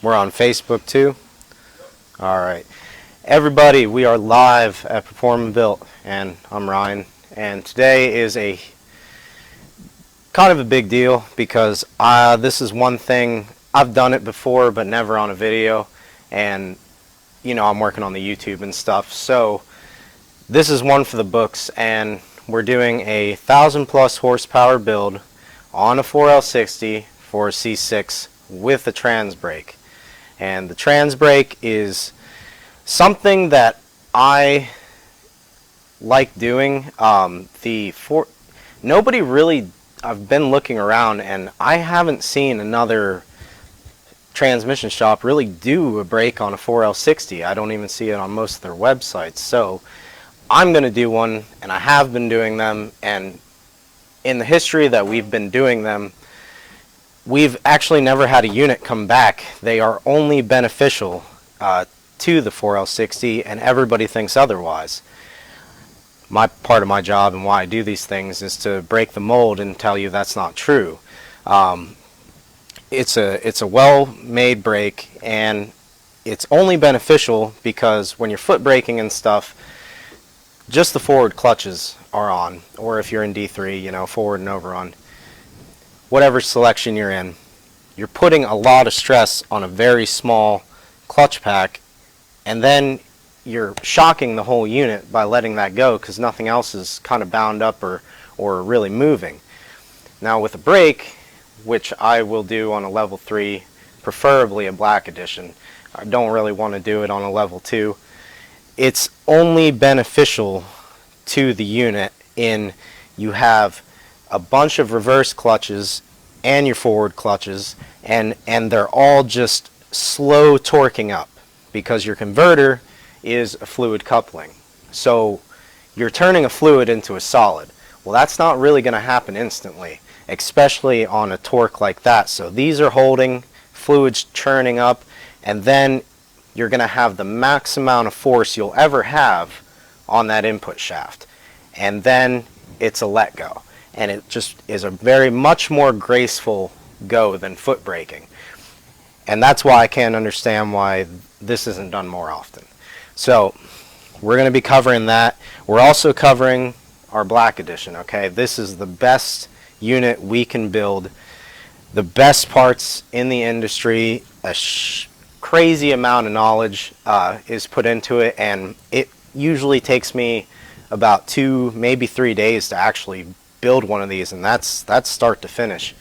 We're on Facebook too. Alright. Everybody, we are live at PerformaBuilt, and I'm Ryan. And today is a kind of a big deal because this is one thing, I've done it before but never on a video. And, you know, I'm working on the YouTube and stuff. So, this is one for the books, and we're doing a 1,000+ horsepower build on a 4L60 for a C6 with a Transbrake. And the Transbrake is something that I like doing. Nobody really, I've been looking around and I haven't seen another transmission shop really do a brake on a 4L60. I don't even see it on most of their websites. So I'm going to do one, and I have been doing them, and in the history that we've been doing them, we've actually never had a unit come back. They are only beneficial to the 4L60, and everybody thinks otherwise. Part of my job and why I do these things is to break the mold and tell you that's not true. It's a well-made brake, and it's only beneficial because when you're foot braking and stuff, just the forward clutches are on, or if you're in D3, you know, forward and over on, whatever selection you're in, you're putting a lot of stress on a very small clutch pack, and then you're shocking the whole unit by letting that go because nothing else is kind of bound up or really moving. Now with a brake, which I will do on a level 3, preferably a black edition, I don't really want to do it on a level 2. It's only beneficial to the unit in you have a bunch of reverse clutches and your forward clutches, and they're all just slow torquing up because your converter is a fluid coupling. So you're turning a fluid into a solid. Well, that's not really going to happen instantly, especially on a torque like that. So these are holding, fluids churning up, and then you're going to have the max amount of force you'll ever have on that input shaft. And then it's a let go. And it just is a much more graceful go than foot braking. And that's why I can't understand why this isn't done more often. So we're going to be covering that. We're also covering our black edition, okay? This is the best unit we can build. The best parts in the industry. Crazy amount of knowledge is put into it, and it usually takes me about 2, maybe 3 days to actually build one of these, and that's start to finish.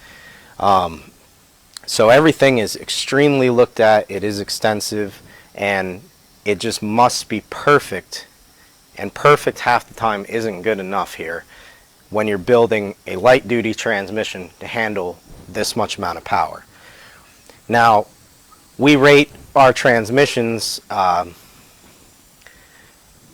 So everything is extremely looked at. It is extensive, and it just must be perfect, and perfect half the time isn't good enough here when you're building a light duty transmission to handle this much amount of power. Now we rate our transmissions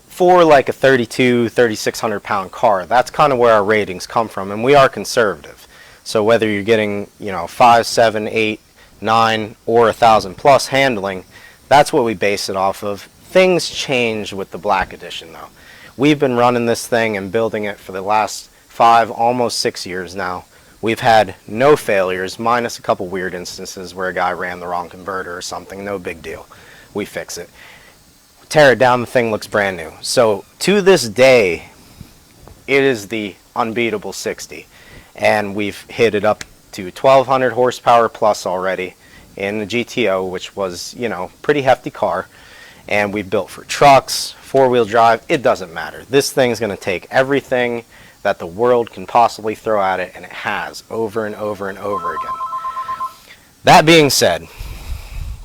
for like a 3,600 pound car. That's kind of where our ratings come from, and we are conservative. So whether you're getting, you know, 5, 7, 8, 9 or 1,000+ handling, that's what we base it off of. Things change with the black edition though. We've been running this thing and building it for the last 5, almost 6 years now. We've had no failures, minus a couple weird instances where a guy ran the wrong converter or something. No big deal. We fix it. Tear it down, the thing looks brand new. So to this day, it is the unbeatable 60. And we've hit it up to 1,200 horsepower plus already in the GTO, which was, you know, pretty hefty car. And we built for trucks, 4-wheel drive. It doesn't matter. This thing's going to take everything that the world can possibly throw at it, and it has over and over and over again. That being said,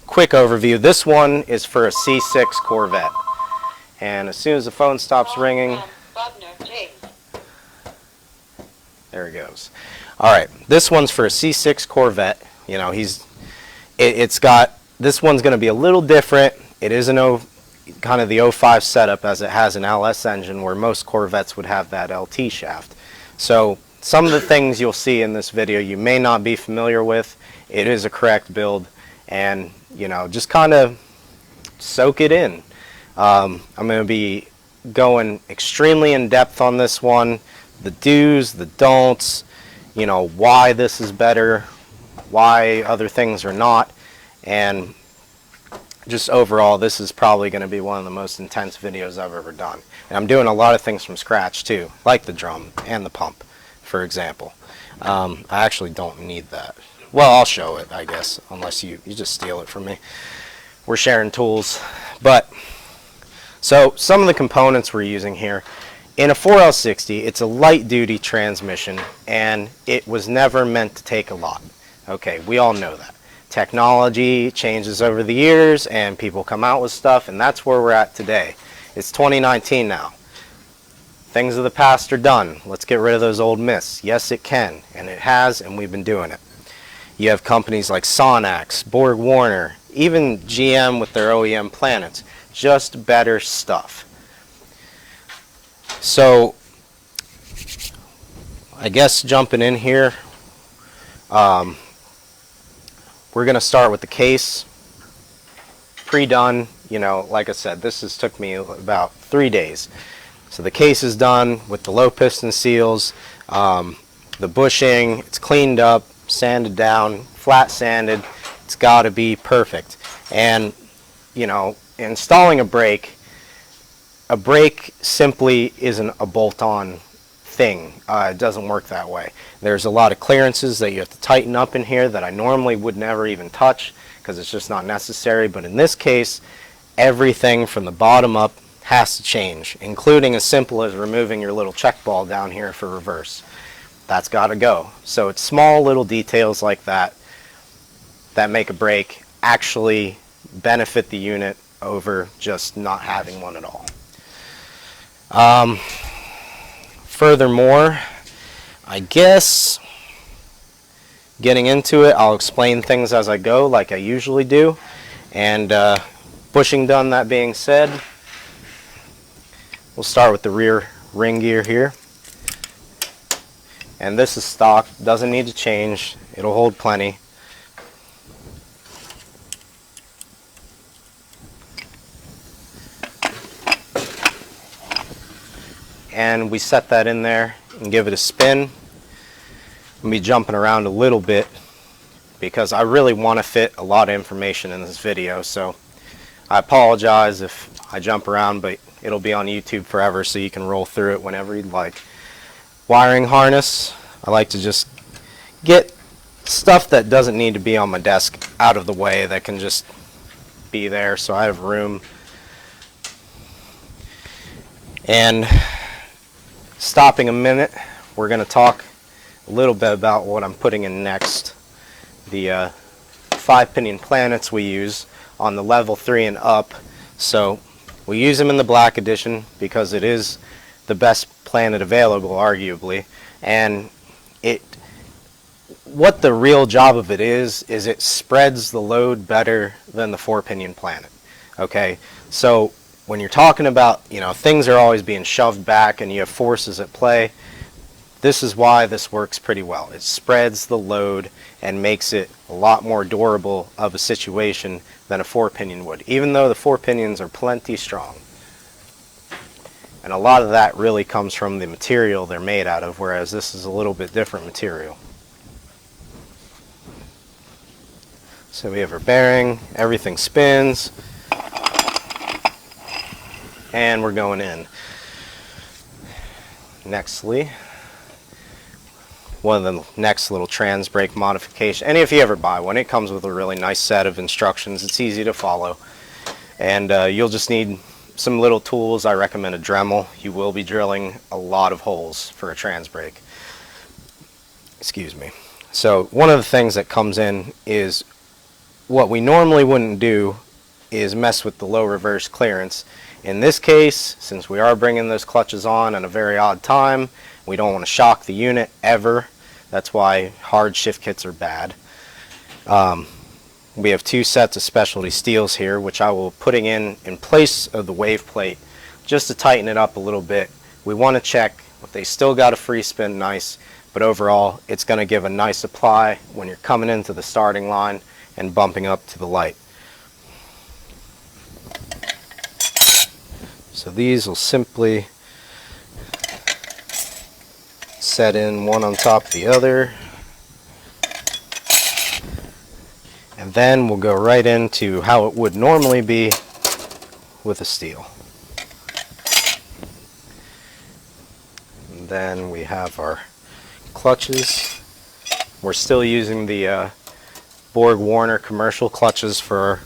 quick overview. This one is for a C6 Corvette, and as soon as the phone stops ringing, there it goes. Alright, this one's for a C6 Corvette. You know, it's got, this one's going to be a little different. It is kind of the 05 setup, as it has an LS engine where most Corvettes would have that LT shaft. So some of the things you'll see in this video you may not be familiar with. It is a correct build, and you know, just kind of soak it in. I'm going to be going extremely in depth on this one, the do's, the don'ts, you know, why this is better, why other things are not, and just overall, this is probably going to be one of the most intense videos I've ever done. And I'm doing a lot of things from scratch too, like the drum and the pump, for example. I actually don't need that. Well, I'll show it, I guess, unless you just steal it from me. We're sharing tools. But, so some of the components we're using here. In a 4L60, it's a light-duty transmission, and it was never meant to take a lot. Okay, we all know that. Technology changes over the years, and people come out with stuff, and that's where we're at today. It's 2019 now. Things of the past are done. Let's get rid of those old myths. Yes, it can, and it has, and we've been doing it. You have companies like Sonax, Borg Warner, even GM with their OEM planets. Just better stuff. So, I guess jumping in here, we're going to start with the case. Pre-done, you know, like I said, this has took me about 3 days. So the case is done with the low piston seals, the bushing, it's cleaned up, sanded down, flat sanded. It's got to be perfect. And, you know, installing a brake simply isn't a bolt-on thing. It doesn't work that way. There's a lot of clearances that you have to tighten up in here that I normally would never even touch because it's just not necessary. But in this case, everything from the bottom up has to change, including as simple as removing your little check ball down here for reverse. That's got to go. So it's small little details like that that make a brake actually benefit the unit over just not having one at all. Furthermore, I guess getting into it, I'll explain things as I go like I usually do. And bushing done, that being said, we'll start with the rear ring gear here. And this is stock, doesn't need to change, it'll hold plenty. And we set that in there and give it a spin. I'm be jumping around a little bit because I really want to fit a lot of information in this video, so I apologize if I jump around, but it'll be on YouTube forever so you can roll through it whenever you'd like. Wiring harness, I like to just get stuff that doesn't need to be on my desk out of the way, that can just be there so I have room. And stopping a minute, we're going to talk a little bit about what I'm putting in next. The 5-pinion planets we use on the level 3 and up. So we use them in the black edition because it is the best planet available, arguably. And what the real job of it is it spreads the load better than the 4-pinion planet. Okay, so when you're talking about, you know, things are always being shoved back and you have forces at play, this is why this works pretty well. It spreads the load and makes it a lot more durable of a situation than a 4-pinion would, even though the 4-pinions are plenty strong. And a lot of that really comes from the material they're made out of, whereas this is a little bit different material. So we have our bearing, everything spins, and we're going in. Nextly, one of the next little Transbrake modification. And if you ever buy one, it comes with a really nice set of instructions. It's easy to follow. And you'll just need some little tools. I recommend a Dremel. You will be drilling a lot of holes for a Transbrake. Excuse me. So one of the things that comes in is what we normally wouldn't do is mess with the low reverse clearance. In this case, since we are bringing those clutches on at a very odd time, we don't want to shock the unit ever. That's why hard shift kits are bad. We have 2 sets of specialty steels here, which I will putting in place of the wave plate just to tighten it up a little bit. We want to check if they still got a free spin nice, but overall it's going to give a nice apply when you're coming into the starting line and bumping up to the light. So these will simply set in one on top of the other. And then we'll go right into how it would normally be with a steel. And then we have our clutches. We're still using the Borg Warner commercial clutches for our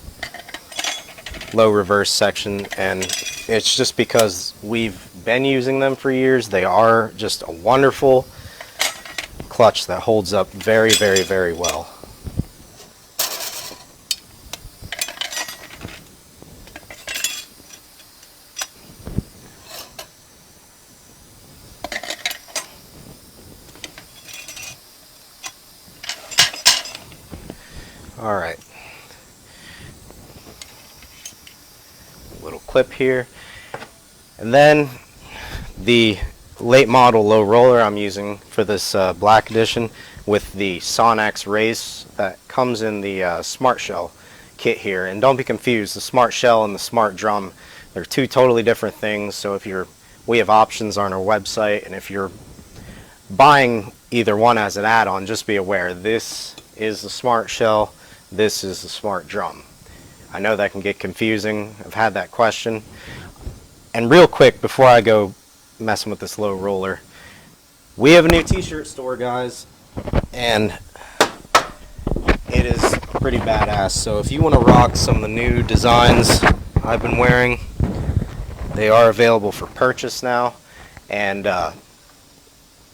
low reverse section, and it's just because we've been using them for years. They are just a wonderful clutch that holds up very, very, very well. All right, little clip here, and then the late model low roller I'm using for this black edition with the Sonax race that comes in the Smart Shell kit here. And don't be confused, the Smart Shell and the Smart Drum, they're two totally different things. So if we have options on our website, and if you're buying either one as an add-on, just be aware this is the Smart Shell, this is the Smart Drum. I know that can get confusing. I've had that question. And real quick, before I go messing with this low roller, we have a new t-shirt store, guys, and it is pretty badass. So if you want to rock some of the new designs I've been wearing, they are available for purchase now, and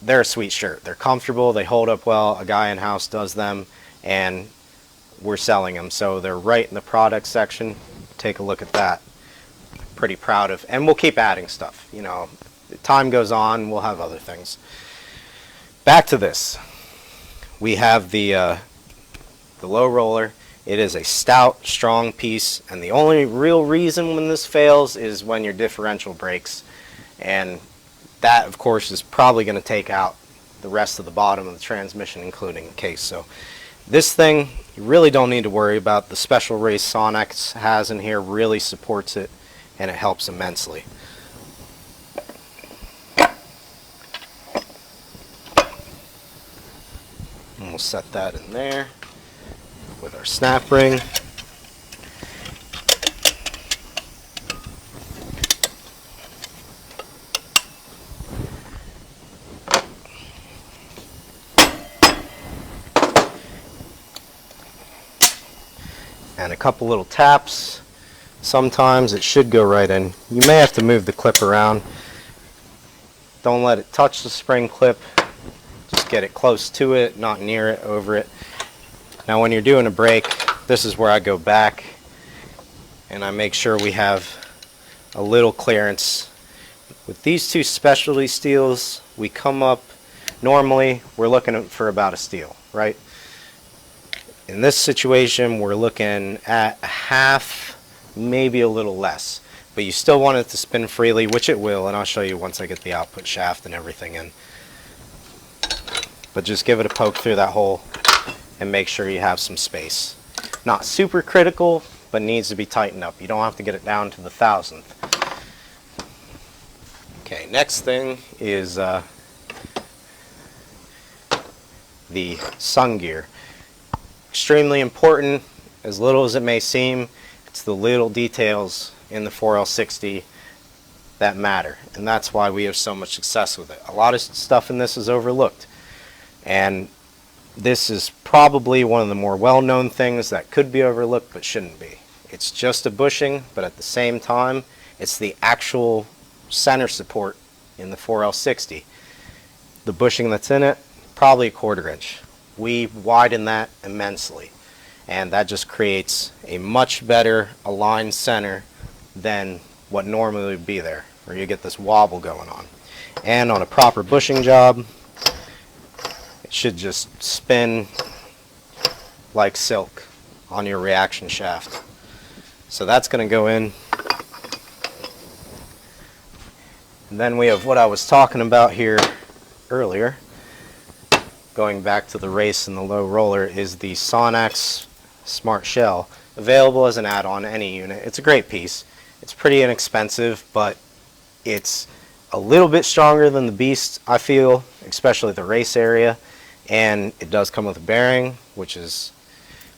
they're a sweet shirt. They're comfortable, they hold up well. A guy in-house does them, and we're selling them, so they're right in the product section. Take a look at that. Pretty proud of, and we'll keep adding stuff. You know, time goes on, we'll have other things. Back to this. We have the low roller. It is a stout, strong piece, and the only real reason when this fails is when your differential breaks, and that, of course, is probably going to take out the rest of the bottom of the transmission, including the case. So this thing, you really don't need to worry about. The special race Sonax has in here really supports it, and it helps immensely. And we'll set that in there with our snap ring. And a couple little taps. Sometimes it should go right in. You may have to move the clip around. Don't let it touch the spring clip. Just get it close to it, not near it, over it. Now when you're doing a brake, this is where I go back and I make sure we have a little clearance. With these two specialty steels, we come up, normally we're looking for about a steel, right? In this situation, we're looking at a half, maybe a little less, but you still want it to spin freely, which it will, and I'll show you once I get the output shaft and everything in. But just give it a poke through that hole and make sure you have some space. Not super critical, but needs to be tightened up. You don't have to get it down to the thousandth. Okay, next thing is the sun gear. Extremely important, as little as it may seem. It's the little details in the 4L60 that matter, and that's why we have so much success with it. A lot of stuff in this is overlooked, and this is probably one of the more well-known things that could be overlooked but shouldn't be. It's just a bushing, but at the same time it's the actual center support in the 4L60. The bushing that's in it, probably a 1/4 inch. We widen that immensely, and that just creates a much better aligned center than what normally would be there, where you get this wobble going on. And on a proper bushing job, it should just spin like silk on your reaction shaft. So that's going to go in. And then we have what I was talking about here earlier, going back to the race and the low roller, is the Sonax Smart Shell, available as an add-on any unit. It's a great piece. It's pretty inexpensive, but it's a little bit stronger than the Beast, I feel, especially the race area, and it does come with a bearing, which is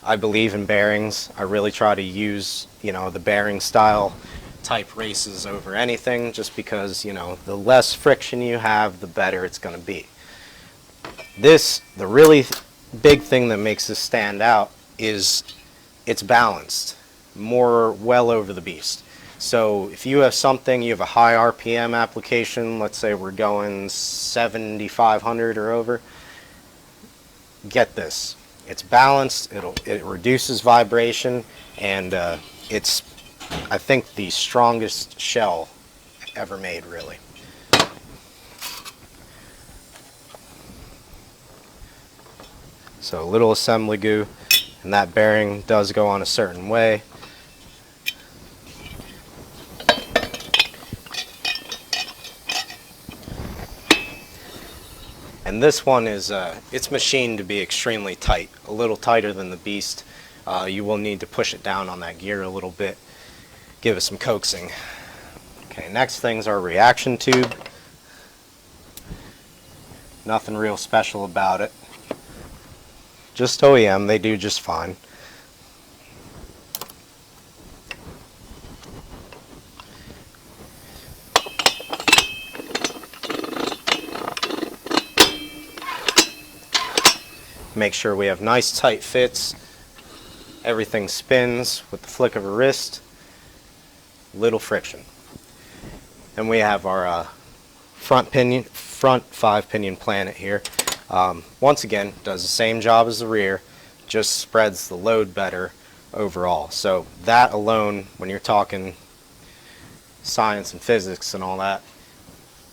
I believe in bearings. I really try to use, the bearing style type races over anything, just because, the less friction you have, the better it's going to be. The really big thing that makes this stand out is it's balanced more well over the beast. So if you have a high RPM application, let's say we're going 7,500 or over, get this. It's balanced, it reduces vibration, and it's, I think, the strongest shell ever made, really. So a little assembly goo, and that bearing does go on a certain way. And this one is, it's machined to be extremely tight, a little tighter than the beast. You will need to push it down on that gear a little bit, give it some coaxing. Okay, next thing's our reaction tube. Nothing real special about it. Just OEM, they do just fine. Make sure we have nice tight fits. Everything spins with the flick of a wrist. Little friction. And we have our front 5-pinion planet here. Once again, does the same job as the rear, just spreads the load better overall. So that alone, when you're talking science and physics and all that,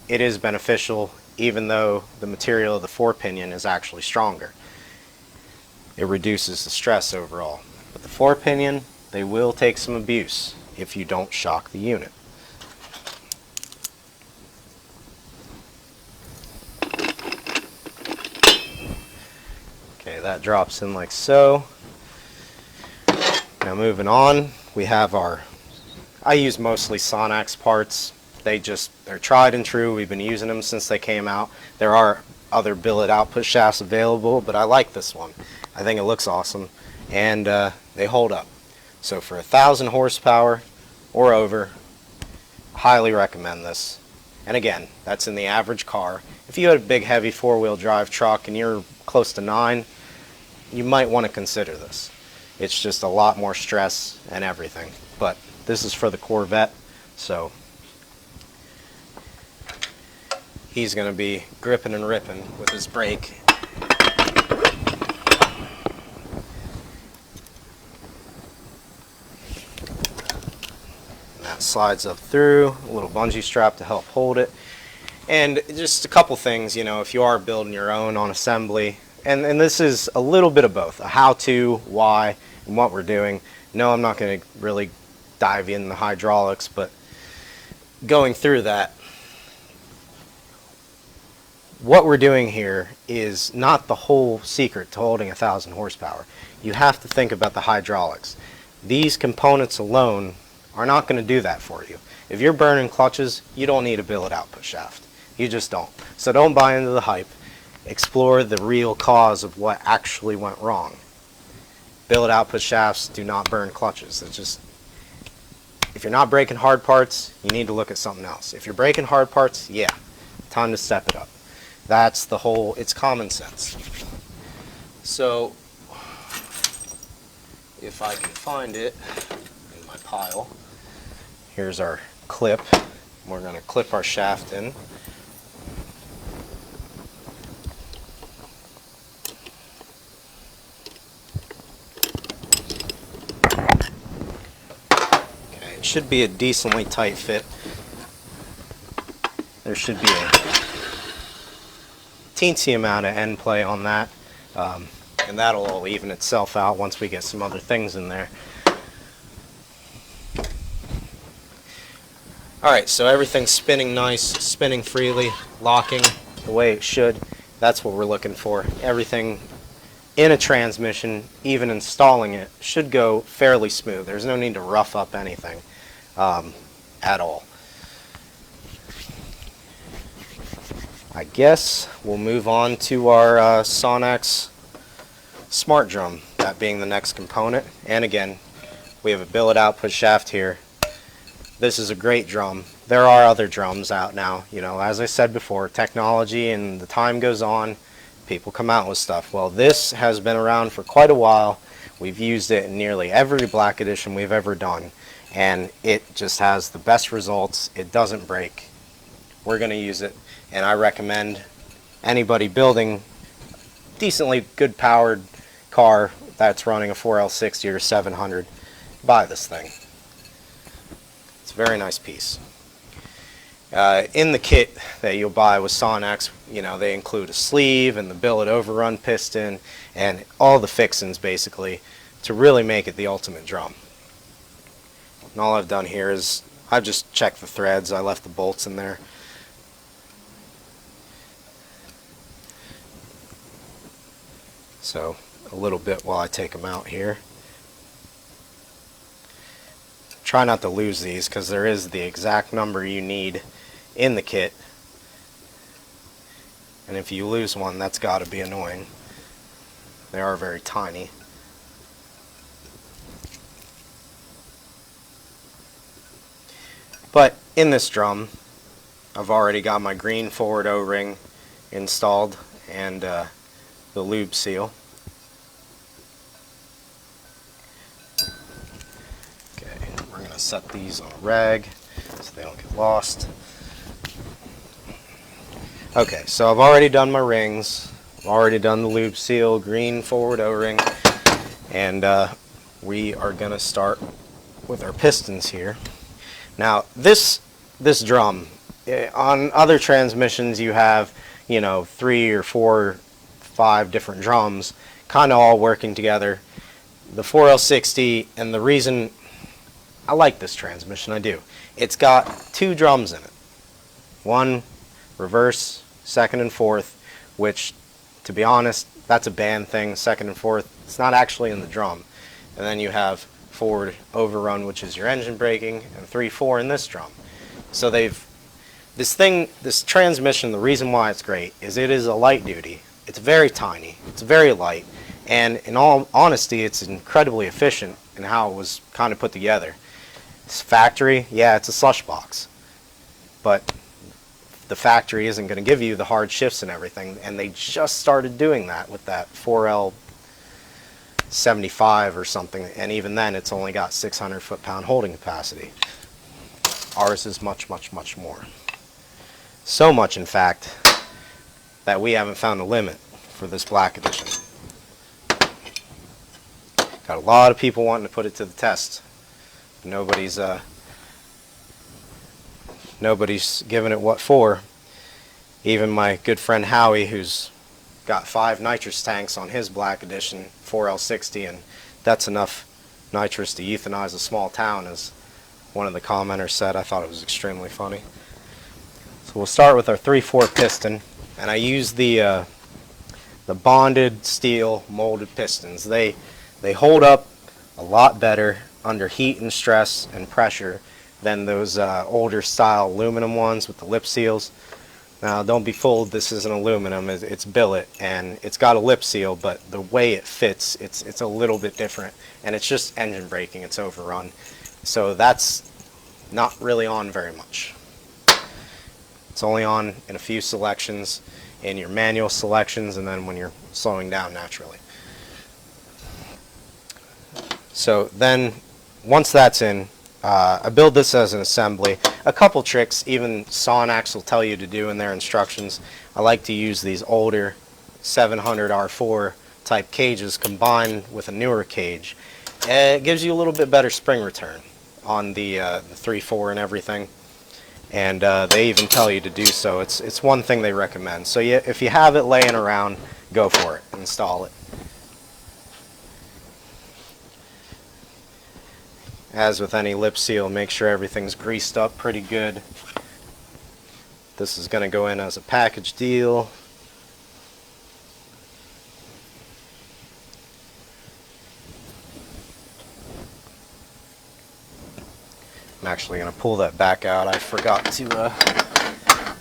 it is beneficial, even though the material of the 4-pinion is actually stronger. It reduces the stress overall. But the 4-pinion, they will take some abuse if you don't shock the unit. Okay, that drops in like so. Now moving on, we have I use mostly Sonax parts. They're tried and true. We've been using them since they came out. There are other billet output shafts available, but I like this one. I think it looks awesome, and they hold up. So for 1,000 horsepower or over, highly recommend this. And again, that's in the average car. If you had a big heavy 4-wheel drive truck and you're close to 9, you might want to consider this. It's just a lot more stress and everything. But this is for the Corvette, so he's going to be gripping and ripping with his brake. And that slides up through, a little bungee strap to help hold it. And just a couple things, if you are building your own on assembly, and this is a little bit of both, a how-to, why, and what we're doing. No, I'm not going to really dive in the hydraulics, but going through that, what we're doing here is not the whole secret to holding 1,000 horsepower. You have to think about the hydraulics. These components alone are not going to do that for you. If you're burning clutches, you don't need a billet output shaft. You just don't. So don't buy into the hype. Explore the real cause of what actually went wrong. Billet output shafts do not burn clutches. It's just, if you're not breaking hard parts, you need to look at something else. If you're breaking hard parts, yeah, time to step it up. That's the whole, it's common sense. So, if I can find it in my pile, here's our clip. We're going to clip our shaft in. Okay, it should be a decently tight fit. There should be a teensy amount of end play on that, and that'll all even itself out once we get some other things in there. Alright, so everything's spinning nice, spinning freely, locking the way it should. That's what we're looking for. Everything in a transmission, even installing it, should go fairly smooth. There's no need to rough up anything at all. I guess we'll move on to our Sonax smart drum. that being the next component. And again, we have a billet output shaft here. This is a great drum. There are other drums out now. You know, as I said before, technology and the time goes on, people come out with stuff. Well, this has been around for quite a while. We've used it in nearly every black edition we've ever done, and it just has the best results. It doesn't break. We're going to use it, and I recommend anybody building decently good powered car that's running a 4L60 or 700, buy this thing. It's a very nice piece. In the kit that you'll buy with Sonex, you know, they include a sleeve and the billet overrun piston and all the fixings basically to really make it the ultimate drum. And all I've done here is I've just checked the threads. I left the bolts in there. So a little bit while I take them out here. Try not to lose these because there is the exact number you need in the kit, and if you lose one, that's got to be annoying. They are very tiny. But in this drum, I've already got my green forward O-ring installed and the lube seal. Okay, we're going to set these on a rag so they don't get lost. Okay, so I've already done my rings, I've already done the lube seal, green forward O-ring, and we are going to start with our pistons here. Now this drum, on other transmissions you have, you know, 3 or 4, 5 different drums kind of all working together. The 4L60, and the reason I like this transmission, I do, it's got 2 drums in it. One reverse, second and fourth, which, to be honest, that's a band thing. Second and fourth, it's not actually in the drum. And then you have forward overrun, which is your engine braking, and 3/4 in this drum. So this transmission, the reason why it's great is it is a light duty. It's very tiny, it's very light, and in all honesty, it's incredibly efficient in how it was kind of put together. It's factory, yeah, it's a slush box, but the factory isn't going to give you the hard shifts and everything, and they just started doing that with that 4L75 or something, and even then it's only got 600 foot-pound holding capacity. Ours is much, much, much more. So much, in fact, that we haven't found a limit for this black edition. Got a lot of people wanting to put it to the test. Nobody's giving it what for. Even my good friend Howie, who's got 5 nitrous tanks on his black edition 4L60, and that's enough nitrous to euthanize a small town, as one of the commenters said. I thought it was extremely funny. So we'll start with our 3/4 piston, and I use the bonded steel molded pistons. They hold up a lot better under heat and stress and pressure than those older style aluminum ones with the lip seals. Now don't be fooled, this isn't aluminum, it's billet, and it's got a lip seal, but the way it fits, it's a little bit different, and it's just engine braking, it's overrun. So that's not really on very much. It's only on in a few selections, in your manual selections, and then when you're slowing down naturally. So then, once that's in, I build this as an assembly. A couple tricks even Sonex will tell you to do in their instructions. I like to use these older 700 R4 type cages combined with a newer cage. It gives you a little bit better spring return on the 3/4 and everything. And they even tell you to do so. It's one thing they recommend. So if you have it laying around, go for it. Install it. As with any lip seal, make sure everything's greased up pretty good. This is going to go in as a package deal. I'm actually going to pull that back out. I forgot to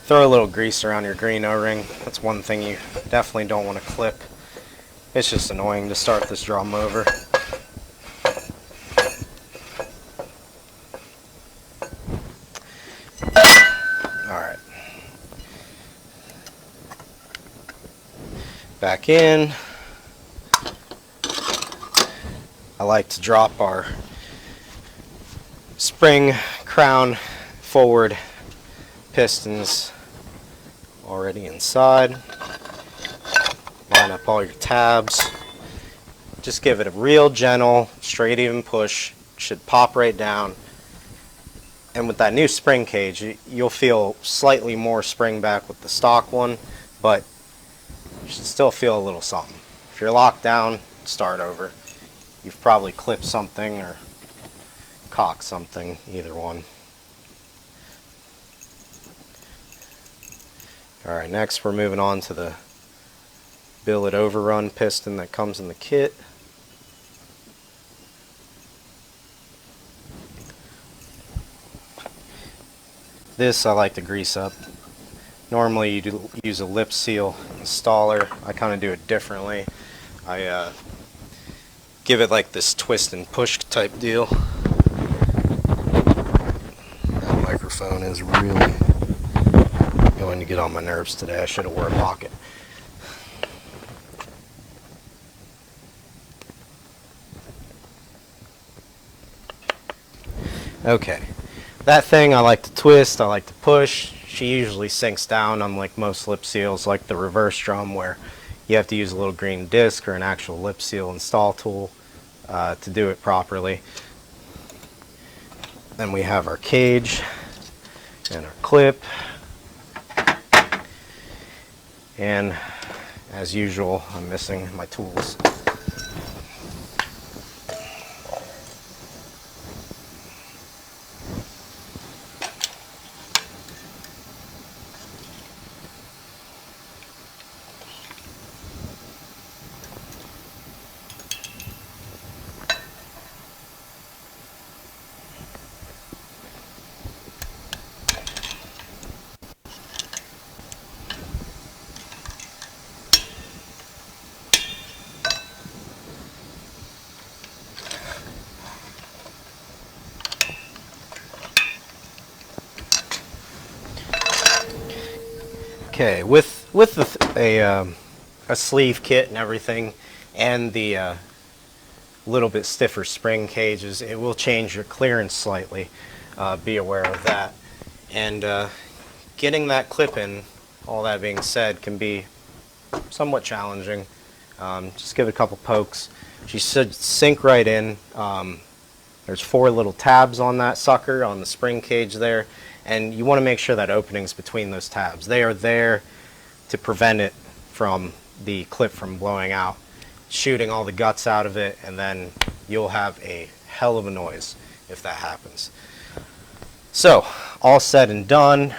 throw a little grease around your green O-ring. That's one thing you definitely don't want to clip. It's just annoying to start this drum over. Alright. Back in. I like to drop our spring crown forward pistons already inside. Line up all your tabs. Just give it a real gentle, straight even push. Should pop right down. And with that new spring cage, you'll feel slightly more spring back with the stock one, but you should still feel a little something. If you're locked down, start over. You've probably clipped something or cocked something, either one. Alright, next we're moving on to the billet overrun piston that comes in the kit. This I like to grease up. Normally you use a lip seal installer. I kind of do it differently. I give it like this twist and push type deal. That microphone is really going to get on my nerves today. I should have worn a pocket. Okay, that thing I like to twist, I like to push. She usually sinks down, unlike most lip seals like the reverse drum where you have to use a little green disc or an actual lip seal install tool to do it properly. Then we have our cage and our clip. And as usual, I'm missing my tools. Okay, with a sleeve kit and everything, and the little bit stiffer spring cages, it will change your clearance slightly. Be aware of that. And getting that clip in, all that being said, can be somewhat challenging. Just give it a couple pokes. She should sink right in. There's 4 little tabs on that sucker, on the spring cage there, and you want to make sure that opening's between those tabs. They are there to prevent it from the clip from blowing out, shooting all the guts out of it, and then you'll have a hell of a noise if that happens. So, all said and done,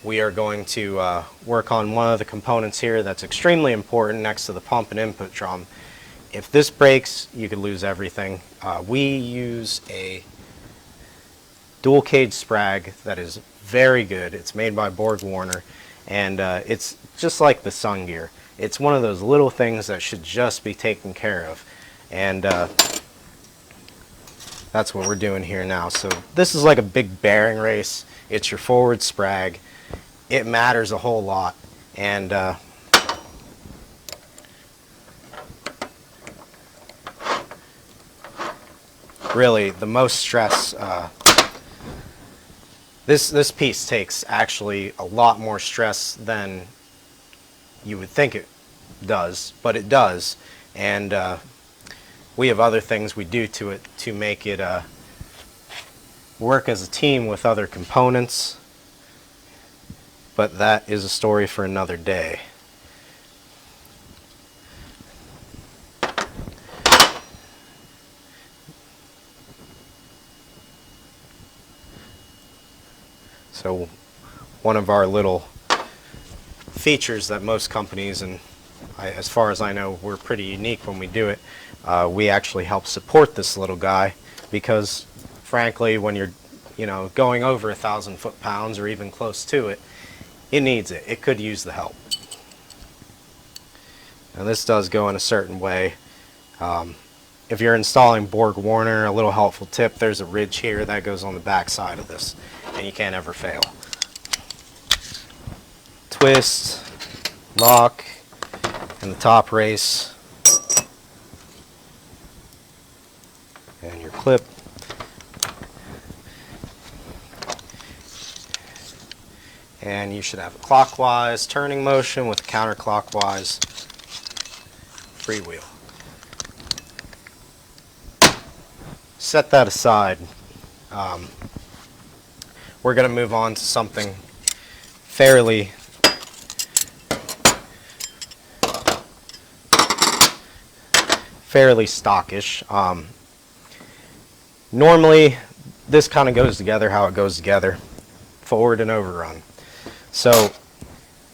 we are going to work on one of the components here that's extremely important next to the pump and input drum. If this breaks, you could lose everything. We use a dual cage sprag that is very good. It's made by Borg Warner, and it's just like the Sun Gear. It's one of those little things that should just be taken care of, and that's what we're doing here now. So this is like a big bearing race. It's your forward sprag. It matters a whole lot, and really the most stress. This piece takes actually a lot more stress than you would think it does, but it does, and we have other things we do to it to make it work as a team with other components, but that is a story for another day. So one of our little features that most companies, and as far as I know, we're pretty unique when we do it, we actually help support this little guy, because frankly, when you're going over 1,000 foot-pounds or even close to it, it needs it. It could use the help. Now this does go in a certain way. If you're installing Borg Warner, a little helpful tip, there's a ridge here that goes on the back side of this, and you can't ever fail. Twist, lock, and the top race, and your clip. And you should have a clockwise turning motion with a counterclockwise freewheel. Set that aside. We're going to move on to something fairly stockish. Normally this kind of goes together how it goes together, forward and overrun. So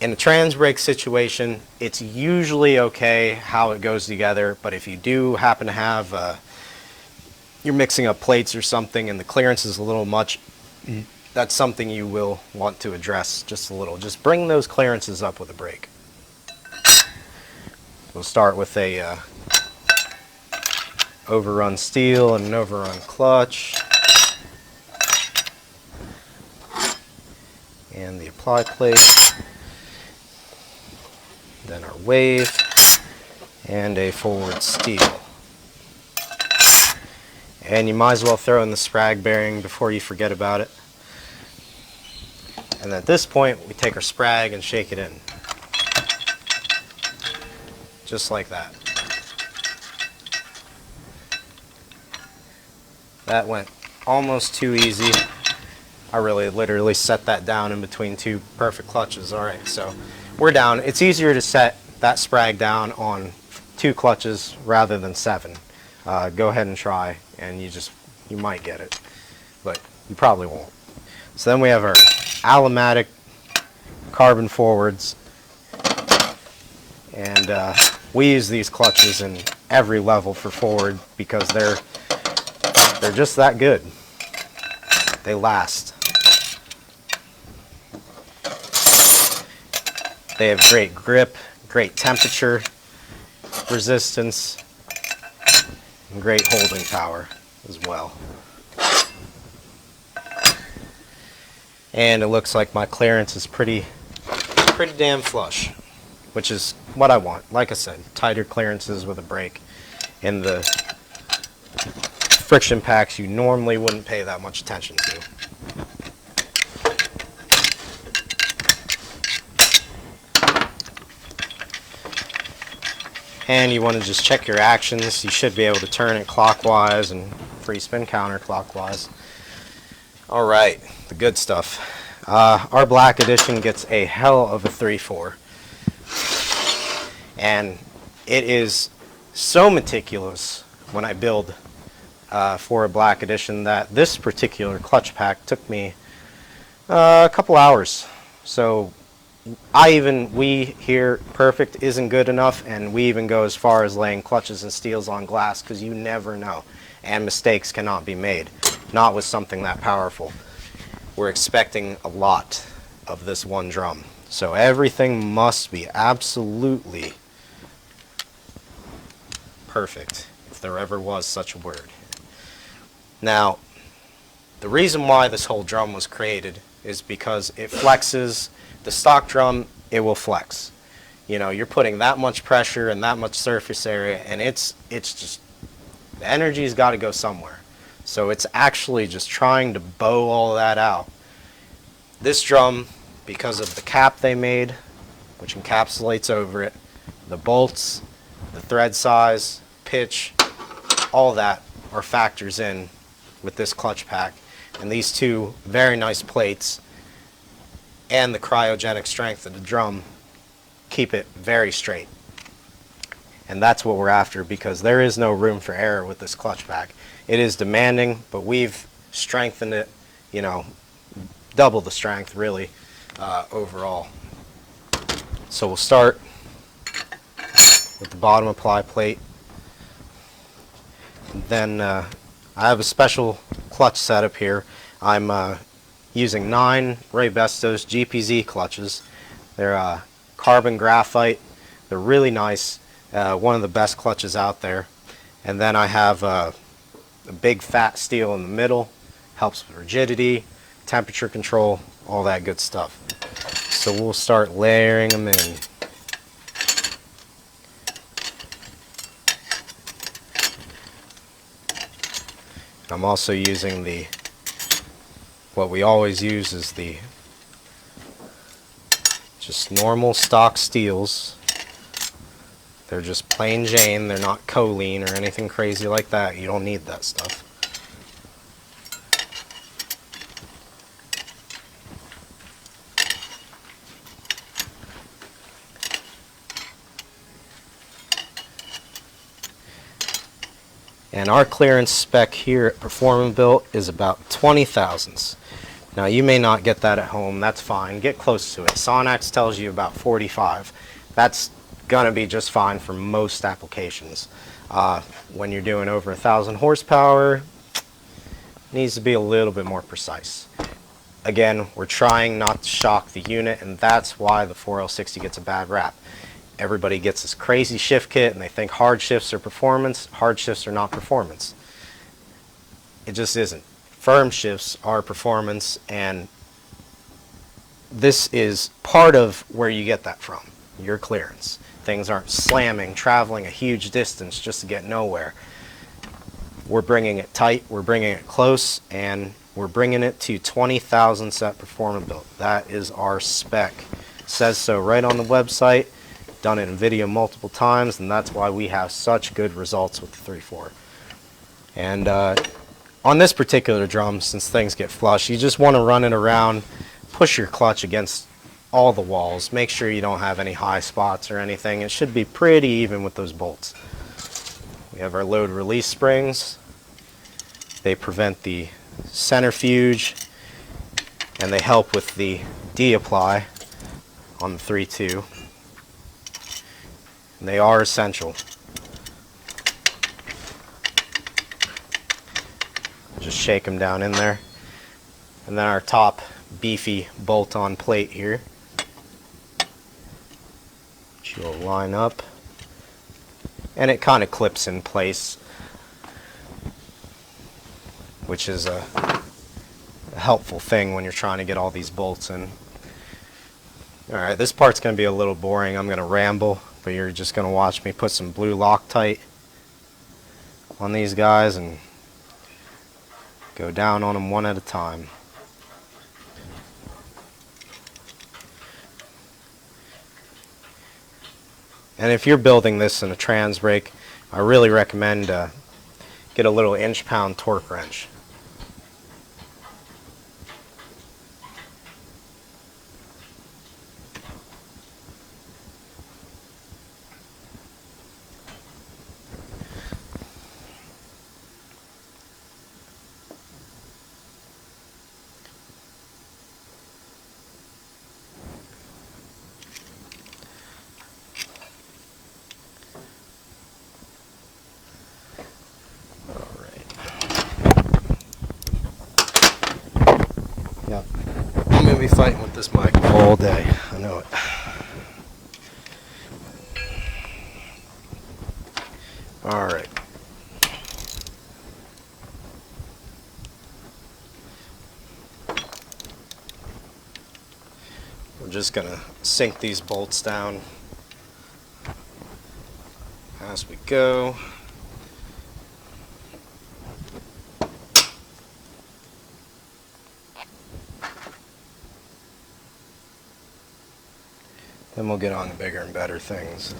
in a Transbrake situation, it's usually okay how it goes together, but if you do happen to have you're mixing up plates or something and the clearance is a little much, that's something you will want to address just a little. Just bring those clearances up with a brake. We'll start with a overrun steel and an overrun clutch. And the apply plate. Then our wave and a forward steel. And you might as well throw in the sprag bearing before you forget about it. And at this point, we take our sprag and shake it in. Just like that. That went almost too easy. I really literally set that down in between two perfect clutches. Alright, so we're down. It's easier to set that sprag down on 2 clutches rather than 7. Go ahead and try, and you might get it, but you probably won't. So then we have our Allomatic carbon forwards, and we use these clutches in every level for forward because they're just that good. They last. They have great grip, great temperature resistance, and great holding power as well. And it looks like my clearance is pretty damn flush, which is what I want. Like I said, tighter clearances with a brake. In the friction packs you normally wouldn't pay that much attention to. And you want to just check your actions. You should be able to turn it clockwise and free spin counterclockwise. Alright, the good stuff. Our black edition gets a hell of a 3/4. And it is so meticulous when I build for a black edition that this particular clutch pack took me a couple hours. So we here, perfect isn't good enough, and we even go as far as laying clutches and steels on glass because you never know, and mistakes cannot be made, not with something that powerful. We're expecting a lot of this one drum, so everything must be absolutely perfect, if there ever was such a word. Now, the reason why this whole drum was created is because it flexes. The stock drum, it will flex. You know, you're putting that much pressure and that much surface area, and it's just, the energy's got to go somewhere. So it's actually just trying to bow all that out. This drum, because of the cap they made, which encapsulates over it, the bolts, the thread size, pitch, all that are factors in with this clutch pack. And these two very nice plates and the cryogenic strength of the drum keep it very straight. And that's what we're after, because there is no room for error with this clutch pack. It is demanding, but we've strengthened it, you know, double the strength really overall. So we'll start with the bottom apply plate. Then I have a special clutch setup here. I'm using 9 Ray Bestos GPZ clutches. They're carbon graphite. They're really nice. One of the best clutches out there. And then I have a big fat steel in the middle, helps with rigidity, temperature control, all that good stuff. So we'll start layering them in. I'm also using what we always use is the just normal stock steels. They're just plain Jane, they're not choline or anything crazy like that. You don't need that stuff. And our clearance spec here at PerformaBuilt is about 20 thousandths. Now you may not get that at home, that's fine, get close to it. Sonax tells you about 45. That's gonna be just fine for most applications. When you're doing over 1,000 horsepower, it needs to be a little bit more precise. Again, we're trying not to shock the unit, and that's why the 4L60 gets a bad rap. Everybody gets this crazy shift kit and they think hard shifts are performance. Hard shifts are not performance. It just isn't. Firm shifts are performance, and this is part of where you get that from, your clearance. Things aren't slamming, traveling a huge distance just to get nowhere. We're bringing it tight, we're bringing it close, and we're bringing it to 20 thousandths at PerformaBuilt. That is our spec. It says so right on the website. Done it in video multiple times, and that's why we have such good results with the 3.4. And on this particular drum, since things get flush, you just want to run it around, push your clutch against all the walls, make sure you don't have any high spots or anything. It should be pretty even with those bolts. We have our load release springs. They prevent the centrifuge, and they help with the D-apply on the 3.2. They are essential. Just shake them down in there. And then our top beefy bolt-on plate here, which you'll line up. And it kind of clips in place, which is a helpful thing when you're trying to get all these bolts in. Alright, this part's going to be a little boring. I'm going to ramble, but you're just going to watch me put some blue Loctite on these guys and go down on them one at a time. And if you're building this in a Transbrake, I really recommend get a little inch-pound torque wrench. Yep. I'm going to be fighting with this mic all day. I know it. Alright. We're just going to sink these bolts down as we go. Then we'll get on to bigger and better things.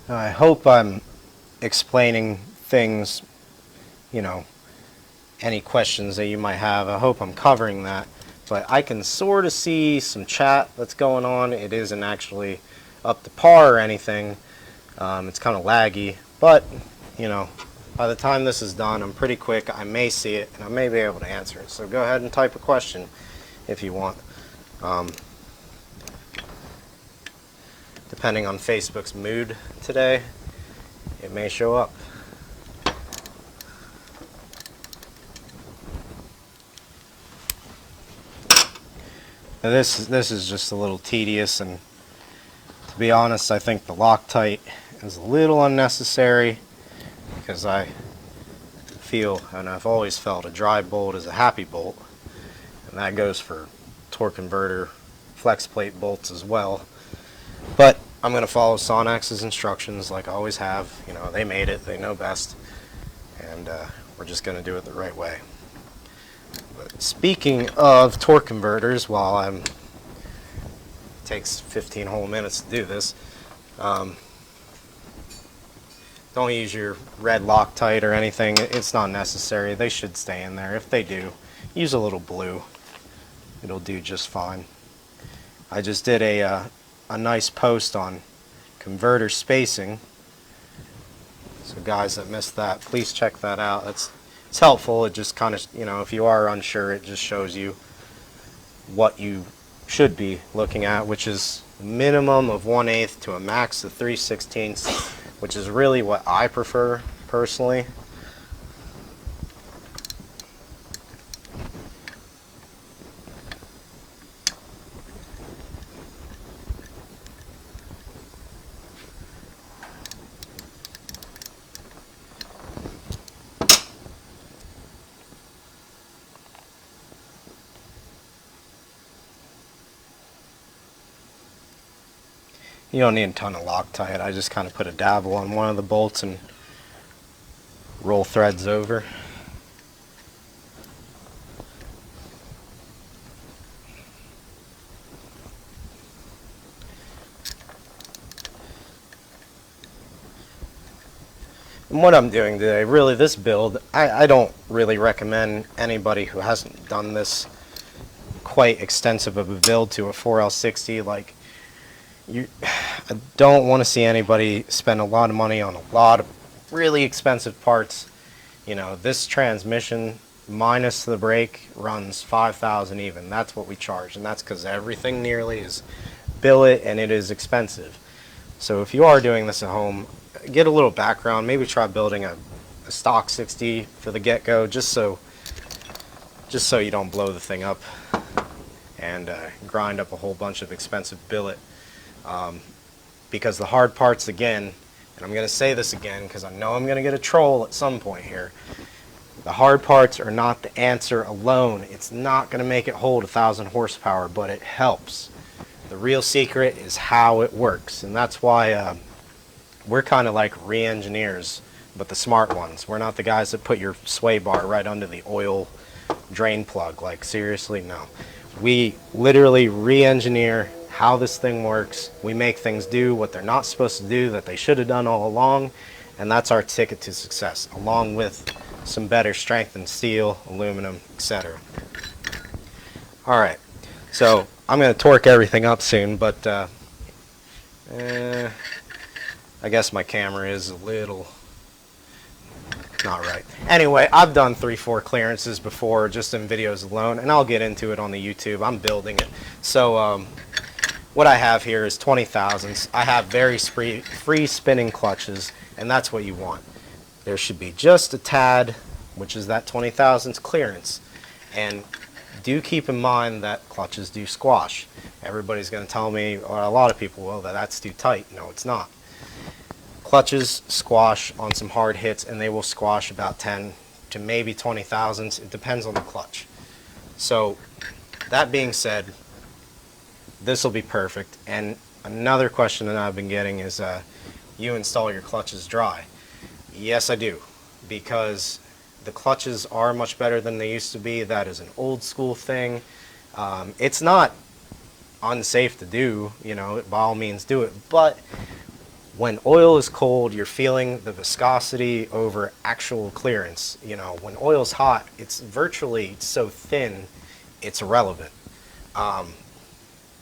I hope I'm explaining things, you know, any questions that you might have. I hope I'm covering that. But I can sort of see some chat that's going on. It isn't actually up to par or anything. It's kind of laggy, but you know, by the time this is done, I'm pretty quick. I may see it and I may be able to answer it. So go ahead and type a question if you want. Depending on Facebook's mood today, it may show up. Now this is just a little tedious, and to be honest, I think the Loctite is a little unnecessary, because I feel, and I've always felt, a dry bolt is a happy bolt, and that goes for torque converter flex plate bolts as well. But I'm going to follow Sonax's instructions like I always have. You know, they made it, they know best, and we're just going to do it the right way. But speaking of torque converters, while it takes 15 whole minutes to do this, don't use your red Loctite or anything. It's not necessary. They should stay in there. If they do, use a little blue. It'll do just fine. I just did a nice post on converter spacing. So guys that missed that, please check that out. It's helpful. It just kind of, you know, if you are unsure, it just shows you what you should be looking at, which is a minimum of 1/8 to a max of 3/16, which is really what I prefer personally. You don't need a ton of Loctite. I just kind of put a dabble on one of the bolts and roll threads over. And what I'm doing today, really this build, I don't really recommend anybody who hasn't done this quite extensive of a build to a 4L60. Like, I don't want to see anybody spend a lot of money on a lot of really expensive parts. You know, this transmission minus the brake runs $5,000 even. That's what we charge, and that's because everything nearly is billet and it is expensive. So if you are doing this at home, get a little background. Maybe try building a stock 60 for the get-go, just so you don't blow the thing up and grind up a whole bunch of expensive billet. Because the hard parts, again, and I'm going to say this again because I know I'm going to get a troll at some point here, the hard parts are not the answer alone. It's not going to make it hold 1,000 horsepower, but it helps. The real secret is how it works, and that's why we're kind of like re-engineers, but the smart ones. We're not the guys that put your sway bar right under the oil drain plug. Like, seriously, no. We literally re-engineer how this thing works. We make things do what they're not supposed to do, that they should have done all along, and that's our ticket to success, along with some better strengthened steel, aluminum, etc. Alright, so I'm going to torque everything up soon, but I guess my camera is a little not right. Anyway, I've done 3/4 clearances before, just in videos alone, and I'll get into it on the YouTube. I'm building it. So what I have here is 20 thousandths. I have very free spinning clutches, and that's what you want. There should be just a tad, which is that 20 thousandths clearance. And do keep in mind that clutches do squash. Everybody's going to tell me, or a lot of people will, that that's too tight. No, it's not. Clutches squash on some hard hits, and they will squash about 10 to maybe 20 thousandths. It depends on the clutch. So that being said, this will be perfect. And another question that I've been getting is, you install your clutches dry? Yes, I do, because the clutches are much better than they used to be. That is an old school thing. It's not unsafe to do, you know, by all means do it, but when oil is cold, you're feeling the viscosity over actual clearance. You know, when oil's hot, it's virtually so thin, it's irrelevant.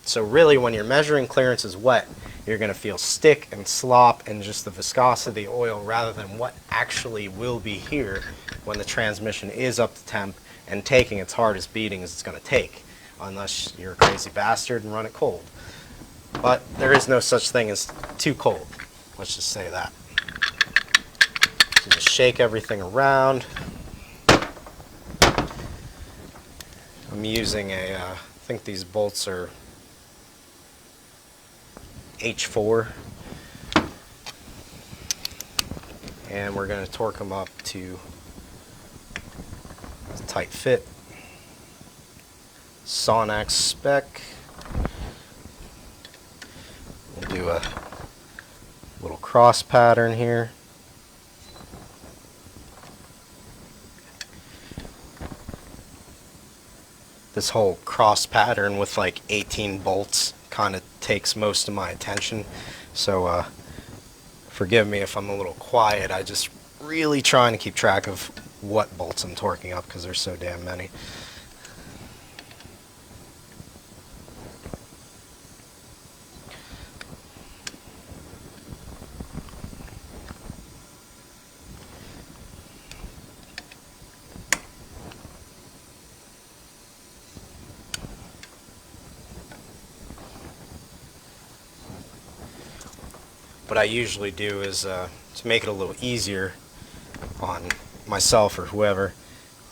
So really, when you're measuring clearance as wet, you're going to feel stick and slop and just the viscosity of the oil rather than what actually will be here when the transmission is up to temp and taking its hardest beating as it's going to take, unless you're a crazy bastard and run it cold. But there is no such thing as too cold. Let's just say that. So just shake everything around. I'm using I think these bolts are H4. And we're going to torque them up to a tight fit. Sonax spec. We'll do a little cross pattern here. This whole cross pattern with like 18 bolts kind of takes most of my attention, so forgive me if I'm a little quiet. I just really trying to keep track of what bolts I'm torquing up because there's so damn many. What I usually do is to make it a little easier on myself or whoever,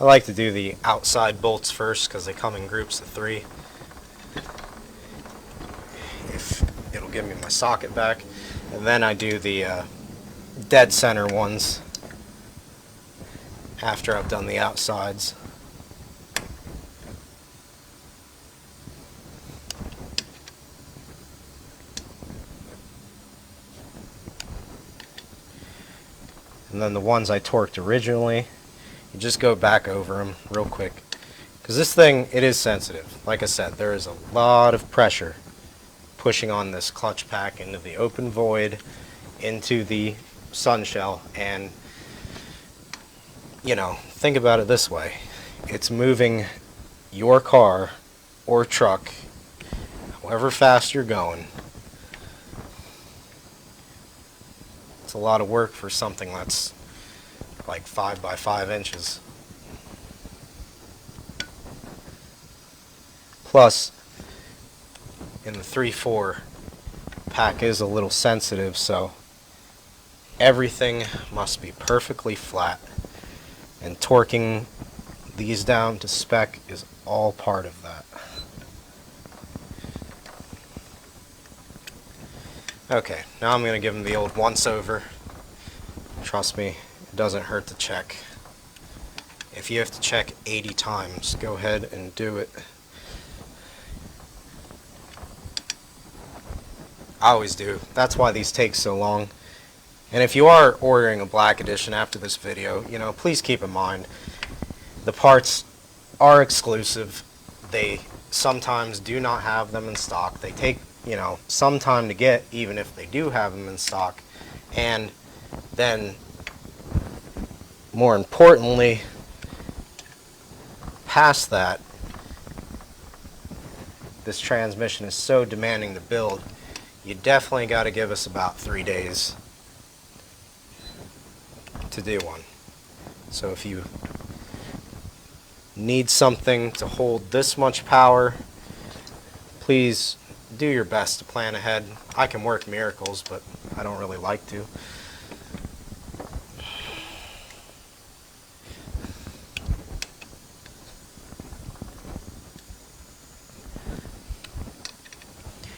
I like to do the outside bolts first because they come in groups of 3. If it'll give me my socket back, and then I do the dead center ones after I've done the outsides. And then the ones I torqued originally, you just go back over them real quick. Because this thing, it is sensitive. Like I said, there is a lot of pressure pushing on this clutch pack into the open void, into the sun shell. And, you know, think about it this way. It's moving your car or truck, however fast you're going. It's a lot of work for something that's like 5 by 5 inches. Plus, in the 3.4, pack is a little sensitive, so everything must be perfectly flat. And torquing these down to spec is all part of that. Okay, now I'm going to give them the old once-over. Trust me, it doesn't hurt to check. If you have to check 80 times, go ahead and do it. I always do. That's why these take so long. And if you are ordering a black edition after this video, you know, please keep in mind the parts are exclusive. They sometimes do not have them in stock. They take, you know, some time to get, even if they do have them in stock. And then, more importantly, past that, this transmission is so demanding to build, you definitely got to give us about 3 days to do one. So if you need something to hold this much power, please do your best to plan ahead. I can work miracles, but I don't really like to.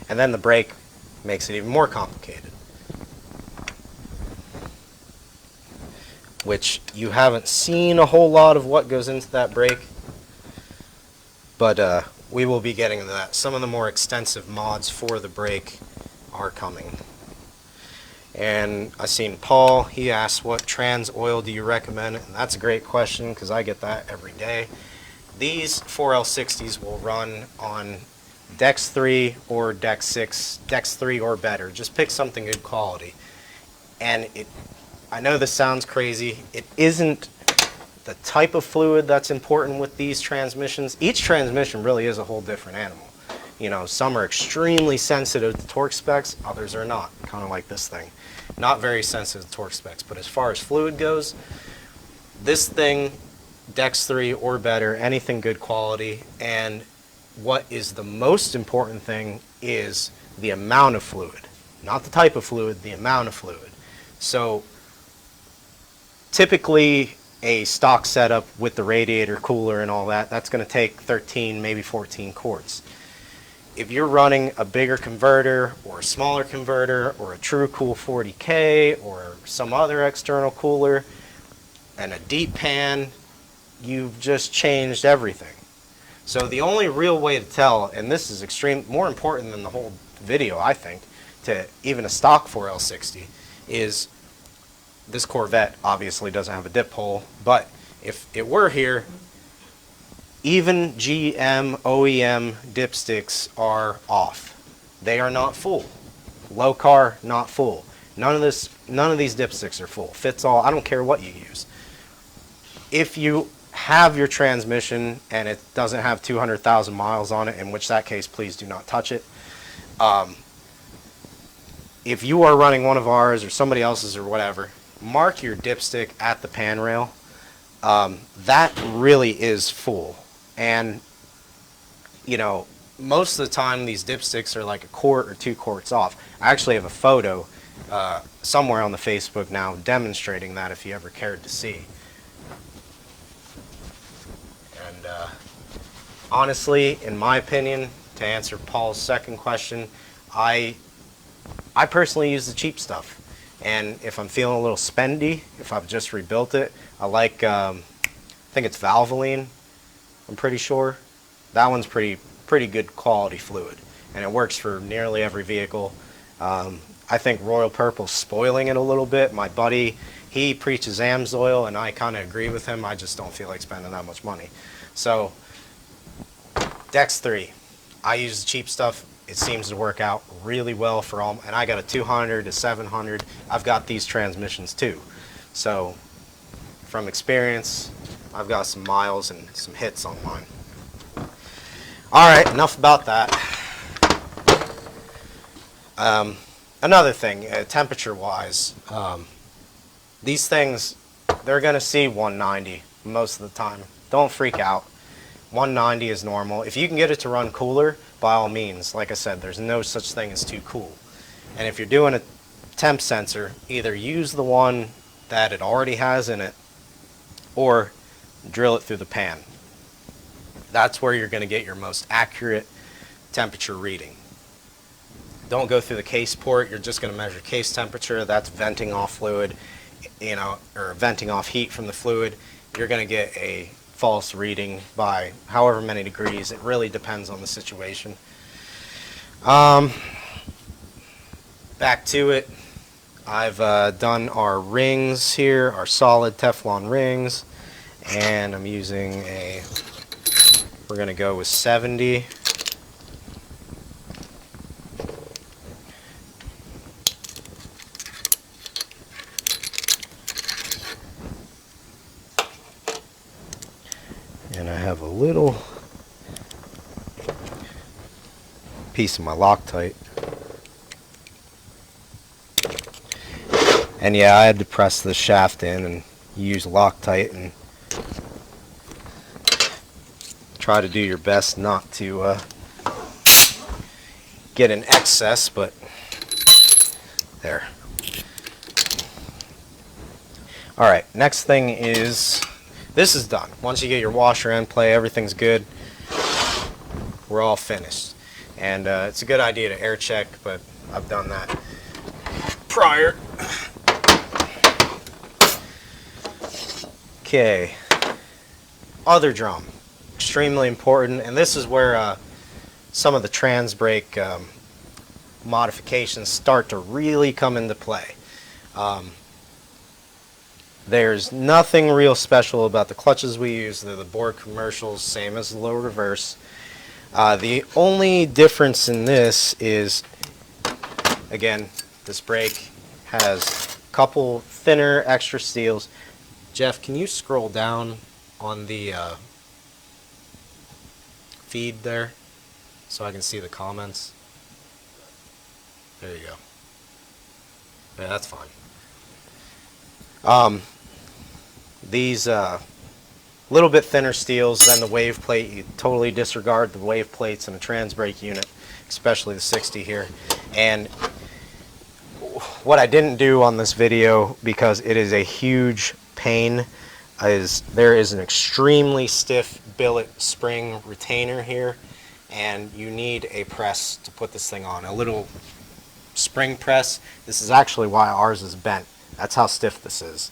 And then the brake makes it even more complicated, which you haven't seen a whole lot of what goes into that brake, but we will be getting into that. Some of the more extensive mods for the brake are coming. And I seen Paul, he asked, what trans oil do you recommend? And that's a great question because I get that every day. These 4L60s will run on Dex 3 or Dex 6, Dex 3 or better. Just pick something good quality. And I know this sounds crazy. It isn't the type of fluid that's important with these transmissions. Each transmission really is a whole different animal. You know, some are extremely sensitive to torque specs, others are not, kind of like this thing. Not very sensitive to torque specs, but as far as fluid goes, this thing, Dex 3 or better, anything good quality, and what is the most important thing is the amount of fluid. Not the type of fluid, the amount of fluid. So typically a stock setup with the radiator, cooler, and all that, that's going to take 13, maybe 14 quarts. If you're running a bigger converter or a smaller converter or a True Cool 40K or some other external cooler and a deep pan, you've just changed everything. So the only real way to tell, and this is more important than the whole video, I think, to even a stock 4L60, is this Corvette obviously doesn't have a dip hole, but if it were here, even GM, OEM dipsticks are off. They are not full. Low car, not full. None of these dipsticks are full. Fits all, I don't care what you use. If you have your transmission and it doesn't have 200,000 miles on it, in which that case, please do not touch it. If you are running one of ours or somebody else's or whatever, mark your dipstick at the pan rail. That really is full. And, you know, most of the time these dipsticks are like a quart or 2 quarts off. I actually have a photo somewhere on the Facebook now demonstrating that if you ever cared to see. And honestly, in my opinion, to answer Paul's second question, I personally use the cheap stuff. And if I'm feeling a little spendy, if I've just rebuilt it, I like, I think it's Valvoline, I'm pretty sure. That one's pretty good quality fluid, and it works for nearly every vehicle. I think Royal Purple's spoiling it a little bit. My buddy, he preaches AMSOIL, and I kind of agree with him. I just don't feel like spending that much money. So, Dex 3, I use the cheap stuff. It seems to work out really well for all, and I got a 200 to 700. I've got these transmissions too. So, from experience, I've got some miles and some hits on mine. Alright, enough about that. Another thing, temperature-wise, these things, they're going to see 190 most of the time. Don't freak out. 190 is normal. If you can get it to run cooler, by all means, like I said, there's no such thing as too cool. And if you're doing a temp sensor, either use the one that it already has in it, or drill it through the pan. That's where you're going to get your most accurate temperature reading. Don't go through the case port. You're just going to measure case temperature. That's venting off fluid, you know, or venting off heat from the fluid. You're going to get a false reading by however many degrees. It really depends on the situation. Back to it. I've done our rings here, our solid Teflon rings. And I'm using we're going to go with 70. And I have a little piece of my Loctite. And yeah, I had to press the shaft in and use Loctite and try to do your best not to get an excess, but there. Alright, next thing is, this is done. Once you get your washer end play, everything's good. We're all finished. And it's a good idea to air check, but I've done that prior. Okay, other drum. Extremely important, and this is where some of the Transbrake modifications start to really come into play. There's nothing real special about the clutches we use. They're the board commercials, same as the low reverse. The only difference in this is, again, this brake has couple thinner extra steels. Jeff, can you scroll down on the feed there so I can see the comments? There you go. Yeah, that's fine. These little bit thinner steels than the wave plate. You totally disregard the wave plates in a Transbrake unit, especially the 60 here. And what I didn't do on this video, because it is a huge pain, is there is an extremely stiff billet spring retainer here, and you need a press to put this thing on, a little spring press. This is actually why ours is bent. That's how stiff this is.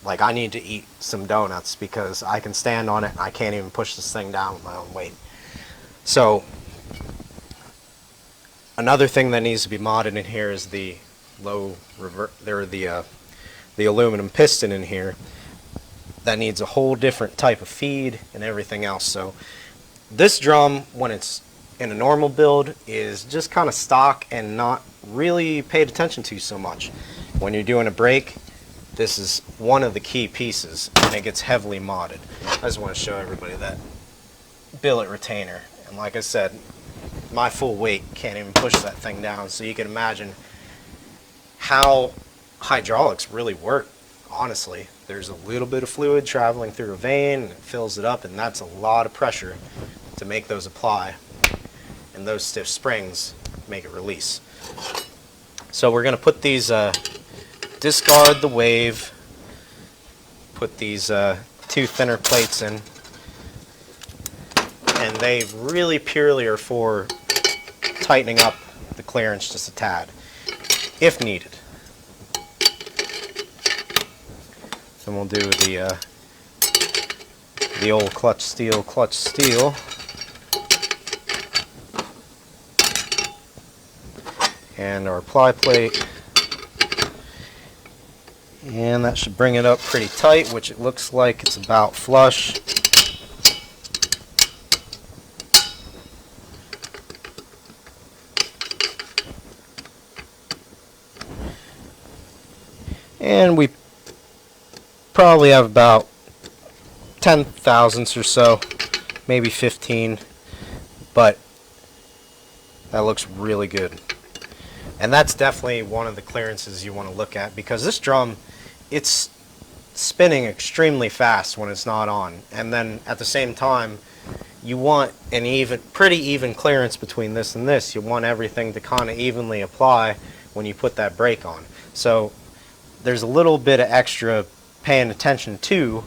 Like, I need to eat some donuts because I can stand on it and I can't even push this thing down with my own weight. So another thing that needs to be modded in here is the the aluminum piston in here. That needs a whole different type of feed and everything else. So this drum, when it's in a normal build, is just kind of stock and not really paid attention to so much. When you're doing a brake, this is one of the key pieces, and it gets heavily modded. I just want to show everybody that billet retainer. And like I said, my full weight can't even push that thing down, so you can imagine how hydraulics really work. Honestly, there's a little bit of fluid traveling through a vein, and it fills it up, and that's a lot of pressure to make those apply, and those stiff springs make it release. So we're going to put these, discard the wave, put these two thinner plates in, and they really purely are for tightening up the clearance just a tad, if needed. Then we'll do the old clutch steel. And our ply plate. And that should bring it up pretty tight, which it looks like it's about flush. And we probably have about 10 thousandths or so, maybe 15, but that looks really good. And that's definitely one of the clearances you want to look at, because this drum, it's spinning extremely fast when it's not on. And then at the same time, you want an pretty even clearance between this and this. You want everything to kind of evenly apply when you put that brake on. So there's a little bit of extra paying attention to,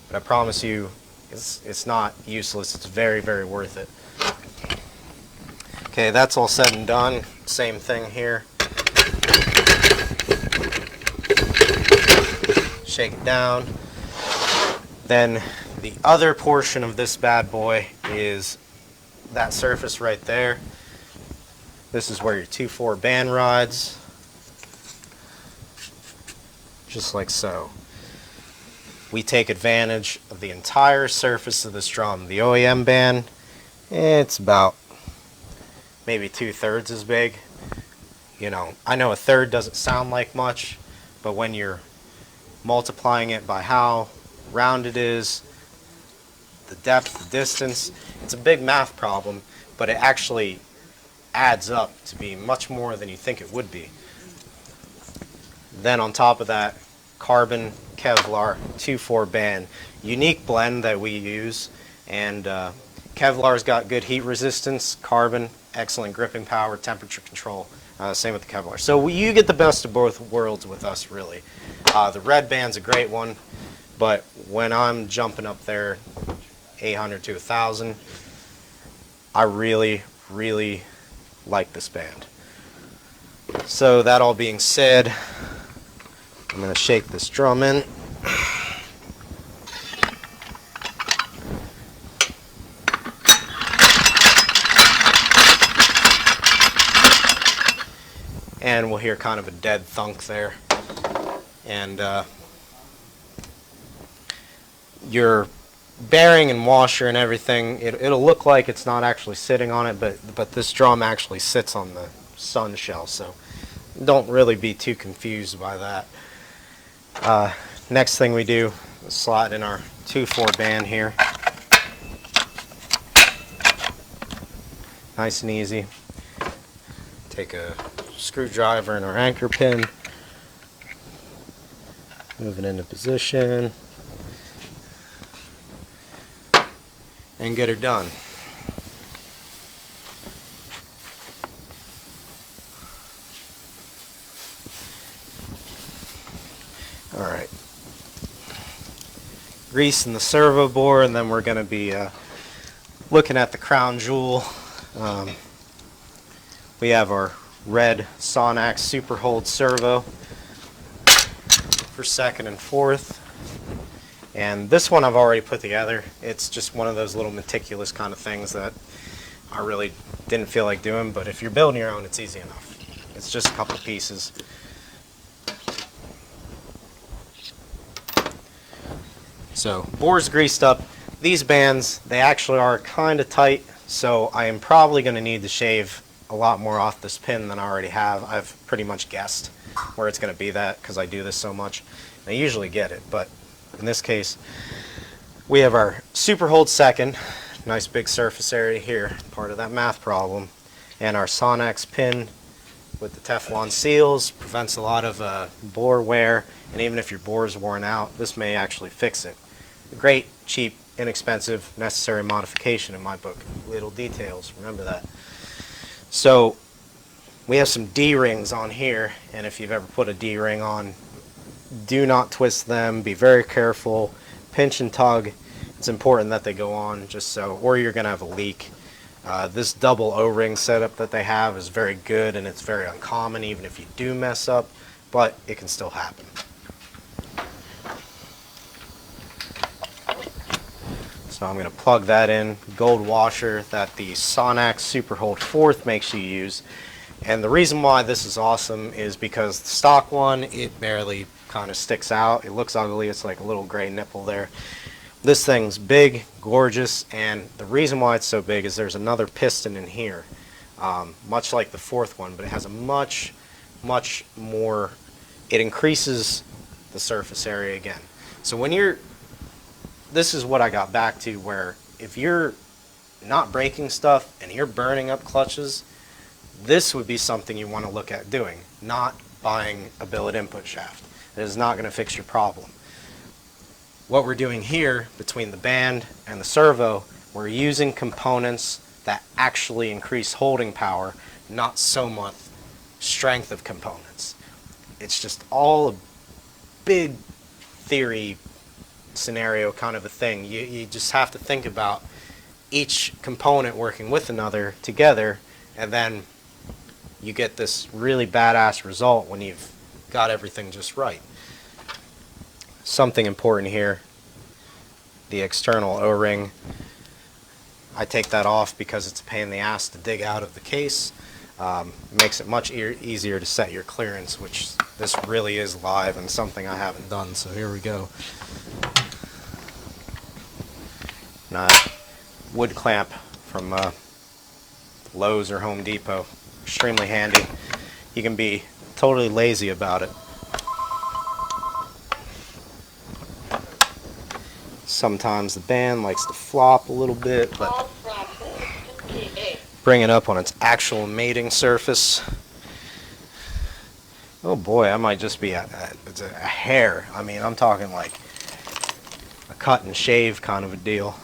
but I promise you it's not useless. It's very, very worth it. Okay, that's all said and done. Same thing here. Shake it down. Then the other portion of this bad boy is that surface right there. This is where your 2/4 band rides. Just like so. We take advantage of the entire surface of this drum. The OEM band, it's about maybe 2/3 as big. You know, I know a third doesn't sound like much, but when you're multiplying it by how round it is, the depth, the distance, it's a big math problem, but it actually adds up to be much more than you think it would be. Then on top of that, carbon Kevlar 2/4 band, unique blend that we use, and Kevlar's got good heat resistance, carbon excellent gripping power, temperature control. Same with the Kevlar. So you get the best of both worlds with us, really. The red band's a great one, but when I'm jumping up there 800 to 1,000, I really, really like this band. So that all being said, I'm going to shake this drum in. And we'll hear kind of a dead thunk there. And your bearing and washer and everything, it'll look like it's not actually sitting on it, but this drum actually sits on the sun shell, so don't really be too confused by that. Next thing we do is slot in our 2/4 band here. Nice and easy. Take a screwdriver and our anchor pin, move it into position, and get her done. Alright. Greasing the servo bore, and then we're going to be looking at the crown jewel. We have our red Sonax Super Hold servo for second and fourth. And this one I've already put together. It's just one of those little meticulous kind of things that I really didn't feel like doing, but if you're building your own, it's easy enough. It's just a couple pieces. So, bore's greased up. These bands, they actually are kind of tight, so I am probably going to need to shave a lot more off this pin than I already have. I've pretty much guessed where it's going to be that because I do this so much. I usually get it, but in this case, we have our Super Hold second, nice big surface area here, part of that math problem, and our Sonax pin with the Teflon seals prevents a lot of bore wear, and even if your bore is worn out, this may actually fix it. A great, cheap, inexpensive, necessary modification in my book. Little details, remember that. So we have some D-rings on here, and if you've ever put a D-ring on, do not twist them, be very careful, pinch and tug. It's important that they go on just so, or you're going to have a leak. This double O-ring setup that they have is very good, and it's very uncommon even if you do mess up, but it can still happen. So I'm going to plug that in, gold washer that the Sonax Super Hold 4th makes you use. And the reason why this is awesome is because the stock one, it barely kind of sticks out. It looks ugly, it's like a little gray nipple there. This thing's big, gorgeous, and the reason why it's so big is there's another piston in here, much like the 4th one, but it has a much more, it increases the surface area again. So when you're, this is what I got back to, where if you're not breaking stuff and you're burning up clutches, this would be something you want to look at doing, not buying a billet input shaft. It is not going to fix your problem. What we're doing here between the band and the servo, we're using components that actually increase holding power, not so much strength of components. It's just all a big theory scenario kind of a thing. You just have to think about each component working with another together, and then you get this really badass result when you've got everything just right. Something important here, the external O-ring. I take that off because it's a pain in the ass to dig out of the case. It makes it much easier to set your clearance, which this really is live and something I haven't done, so here we go. Wood clamp from Lowe's or Home Depot. Extremely handy. You can be totally lazy about it. Sometimes the band likes to flop a little bit, but bring it up on its actual mating surface. Oh boy, I might just be it's a hair. I mean, I'm talking like a cut and shave kind of a deal.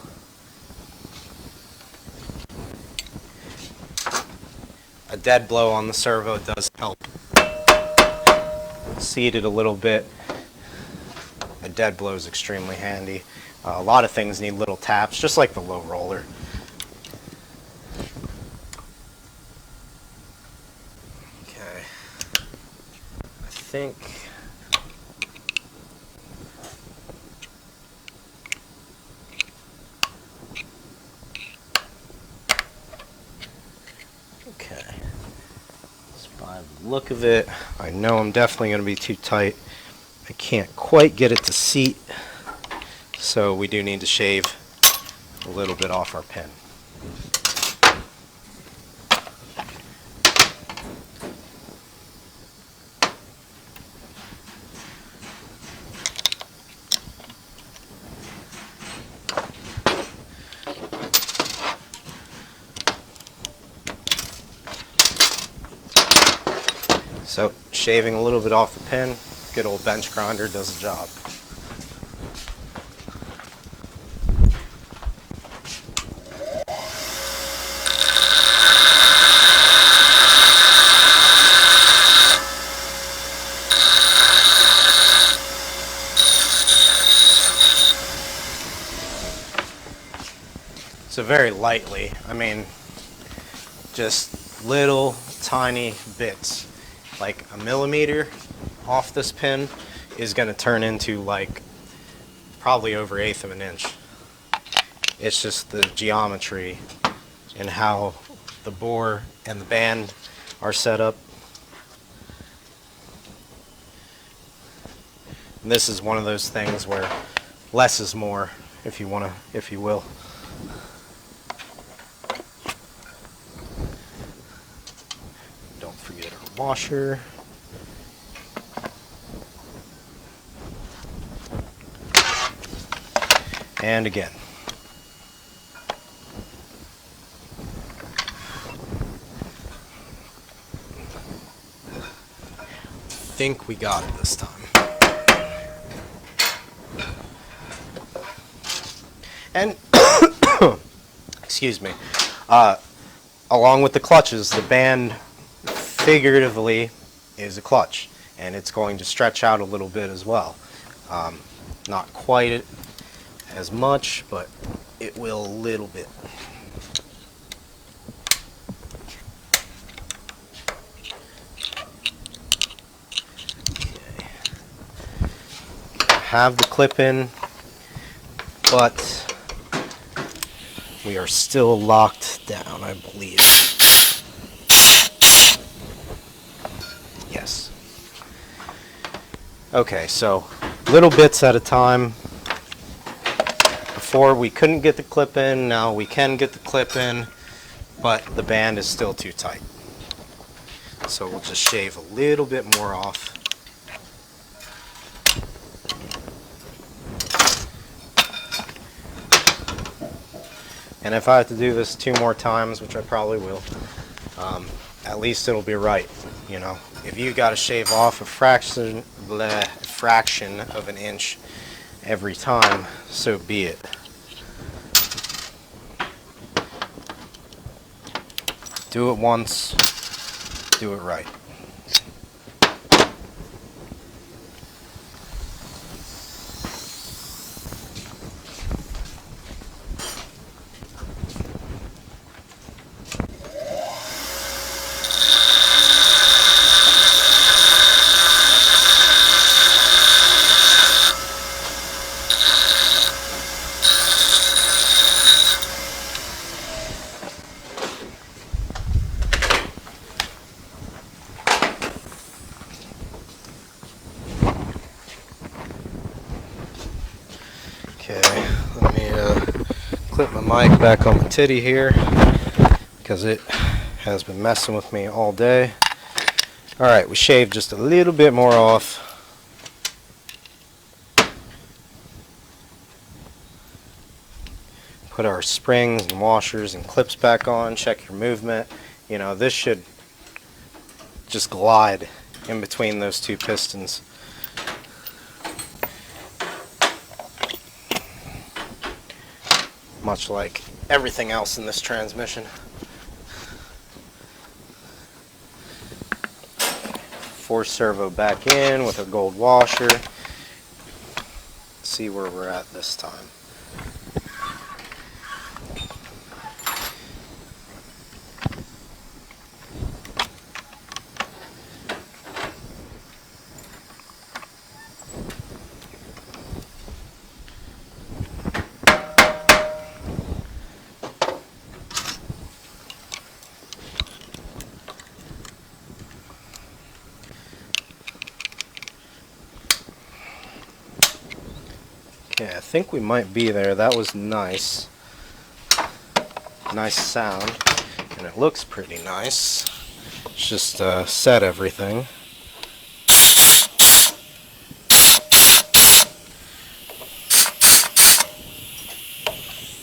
A dead blow on the servo does help. Seat it a little bit. A dead blow is extremely handy. A lot of things need little taps, just like the low roller. Okay. I think by the look of it, I know I'm definitely going to be too tight. I can't quite get it to seat, so we do need to shave a little bit off our pin. So shaving a little bit off the pin, good old bench grinder does the job. So very lightly, I mean, just little tiny bits, like a millimeter off this pin is going to turn into like probably over 1/8 of an inch. It's just the geometry and how the bore and the band are set up. And this is one of those things where less is more, if you will. Don't forget our washer. And again. I think we got it this time. And excuse me, along with the clutches, the band figuratively is a clutch, and it's going to stretch out a little bit as well. Not quite as much, but it will a little bit. Okay. Have the clip in, but we are still locked down, I believe. Yes. Okay, so little bits at a time. Before we couldn't get the clip in, now we can get the clip in, but the band is still too tight. So we'll just shave a little bit more off. And if I have to do this 2 more times, which I probably will, at least it'll be right. You know, if you got to shave off a fraction of an inch every time, so be it. Do it once, do it right. Okay, let me clip my mic back on the titty here because it has been messing with me all day. Alright, we shaved just a little bit more off. Put our springs and washers and clips back on, check your movement. You know, this should just glide in between those 2 pistons. Much like everything else in this transmission. Force servo back in with a gold washer. Let's see where we're at this time. Okay, I think we might be there. That was nice. Nice sound. And it looks pretty nice. Let's just set everything.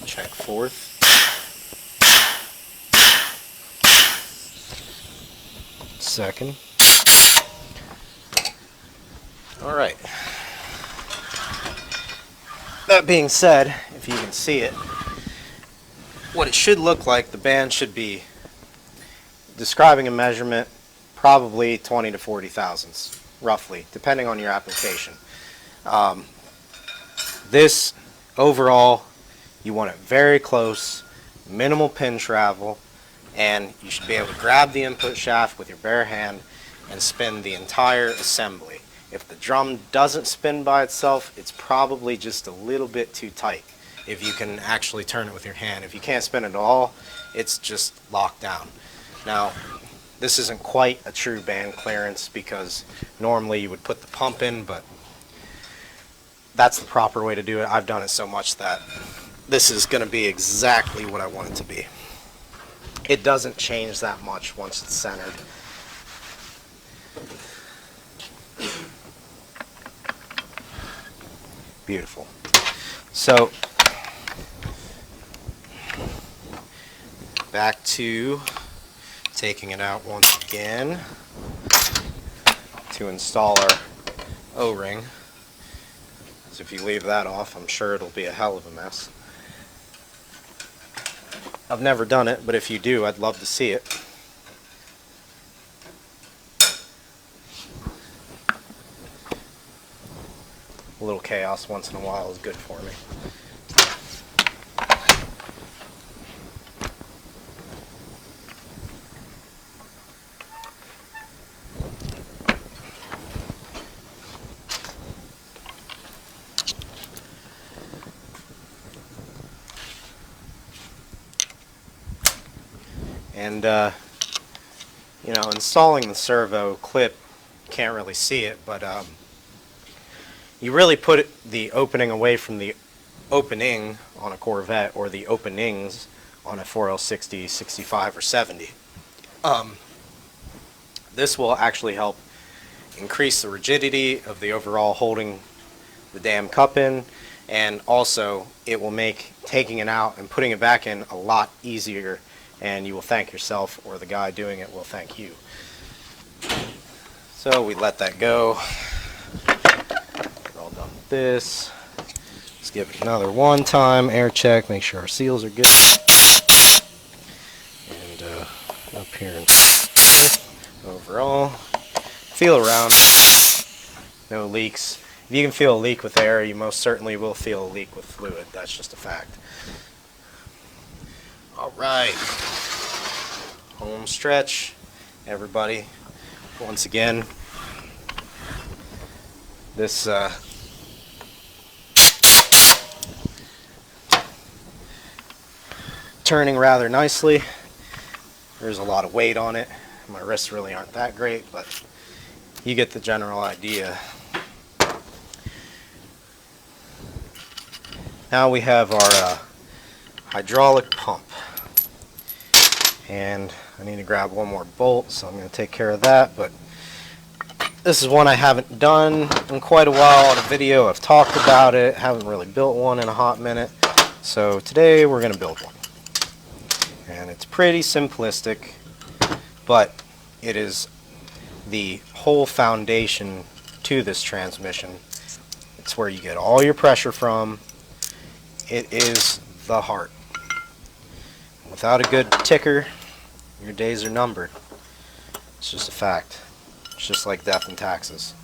Check 4th. Second. Alright. That being said, if you can see it, what it should look like, the band should be describing a measurement probably 20 to 40 thousandths, roughly, depending on your application. This overall, you want it very close, minimal pin travel, and you should be able to grab the input shaft with your bare hand and spin the entire assembly. If the drum doesn't spin by itself, it's probably just a little bit too tight if you can actually turn it with your hand. If you can't spin it at all, it's just locked down. Now, this isn't quite a true band clearance because normally you would put the pump in, but that's the proper way to do it. I've done it so much that this is going to be exactly what I want it to be. It doesn't change that much once it's centered. Beautiful. So, back to taking it out once again to install our O-ring. So if you leave that off, I'm sure it'll be a hell of a mess. I've never done it, but if you do, I'd love to see it. A little chaos once in a while is good for me. And you know, installing the servo clip, can't really see it, but you really put the opening away from the opening on a Corvette, or the openings on a 4L60, 65, or 70. This will actually help increase the rigidity of the overall holding the damn cup in, and also it will make taking it out and putting it back in a lot easier, and you will thank yourself, or the guy doing it will thank you. So we let that go. We're all done with this. Let's give it another one-time air check, make sure our seals are good. And up here in overall, feel around, no leaks. If you can feel a leak with air, you most certainly will feel a leak with fluid. That's just a fact. Alright, home stretch, everybody. Once again, this turning rather nicely. There's a lot of weight on it. My wrists really aren't that great, but you get the general idea. Now we have our hydraulic pump, and I need to grab one more bolt, so I'm going to take care of that. But this is one I haven't done in quite a while. On a video I've talked about it, haven't really built one in a hot minute, so today we're going to build one. And it's pretty simplistic, but it is the whole foundation to this transmission. It's where you get all your pressure from. It is the heart. Without a good ticker, your days are numbered. It's just a fact. It's just like death and taxes.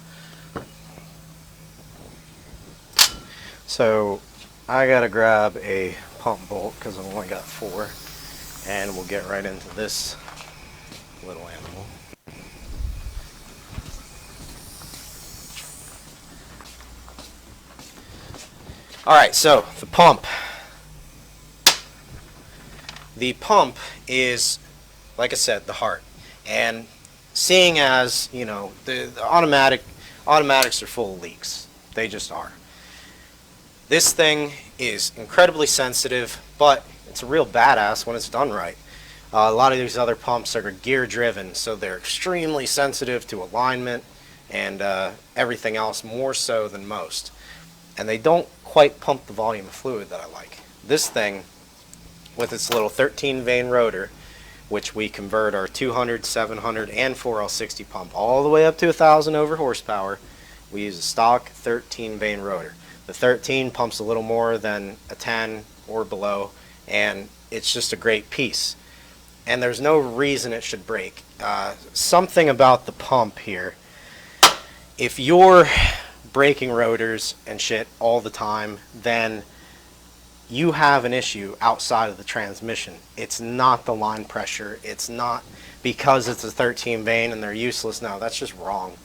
So I gotta grab a pump bolt because I've only got 4, and we'll get right into this little animal. Alright, so the pump. The pump is, like I said, the heart. And seeing as, you know, the automatics are full of leaks. They just are. This thing is incredibly sensitive, but it's a real badass when it's done right. A lot of these other pumps are gear driven, so they're extremely sensitive to alignment and everything else, more so than most. And they don't quite pump the volume of fluid that I like. This thing, with its little 13 vane rotor, which we convert our 200, 700, and 4L60 pump all the way up to 1,000 over horsepower, We use a stock 13 vane rotor. The 13 pumps a little more than a 10 or below, and it's just a great piece. And there's no reason it should break. Something about the pump here, if you're breaking rotors and shit all the time, then you have an issue outside of the transmission. It's not the line pressure. It's not because it's a 13 vane and they're useless. No, that's just wrong.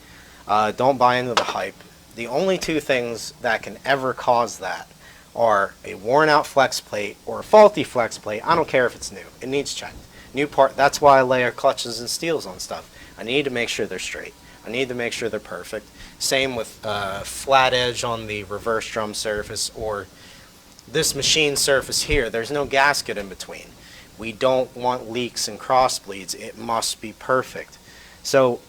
Don't buy into the hype. The only two things that can ever cause that are a worn out flex plate or a faulty flex plate. I don't care if it's new. It needs checked. New part. That's why I layer clutches and steels on stuff. I need to make sure they're straight. I need to make sure they're perfect. Same with flat edge on the reverse drum surface or this machine surface here. There's no gasket in between. We don't want leaks and cross bleeds. It must be perfect. So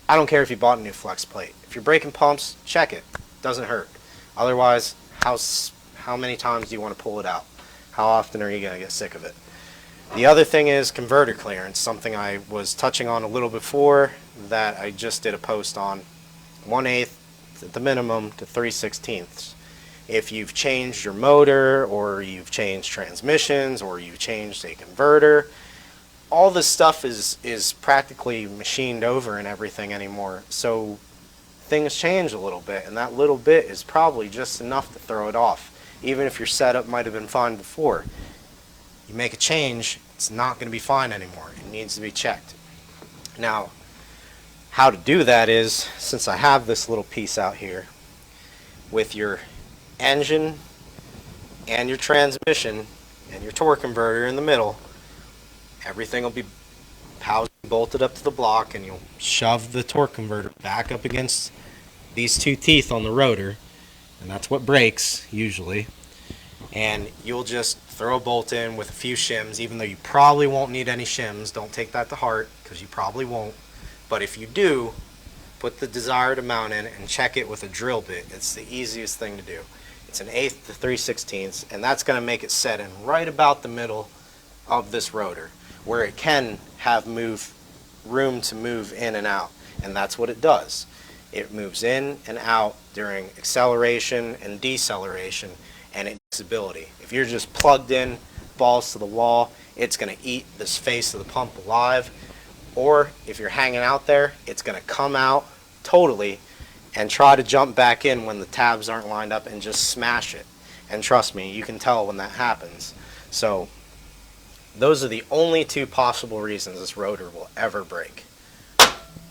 I don't care if you bought a new flex plate. If you're breaking pumps, check it. Doesn't hurt. Otherwise, how many times do you want to pull it out? How often are you going to get sick of it? The other thing is converter clearance, something I was touching on a little before that I just did a post on. 1/8 at the minimum to 3/16. If you've changed your motor or you've changed transmissions or you've changed a converter, all this stuff is practically machined over and everything anymore. So things change a little bit, and that little bit is probably just enough to throw it off. Even if your setup might have been fine before, you make a change, it's not going to be fine anymore. It needs to be checked. Now, how to do that is, since I have this little piece out here, with your engine and your transmission and your torque converter in the middle, everything will be housed, bolted up to the block, and you'll shove the torque converter back up against these two teeth on the rotor, and that's what breaks usually. And you'll just throw a bolt in with a few shims, even though you probably won't need any shims. Don't take that to heart, because you probably won't. But if you do, put the desired amount in and check it with a drill bit. It's the easiest thing to do. It's 1/8 to 3/16, and that's going to make it set in right about the middle of this rotor, where it can have room to move in and out. And that's what it does. It moves in and out during acceleration and deceleration, and its stability. If you're just plugged in, balls to the wall, it's going to eat this face of the pump alive. Or if you're hanging out there, it's going to come out totally and try to jump back in when the tabs aren't lined up and just smash it. And trust me, you can tell when that happens. So those are the only two possible reasons this rotor will ever break.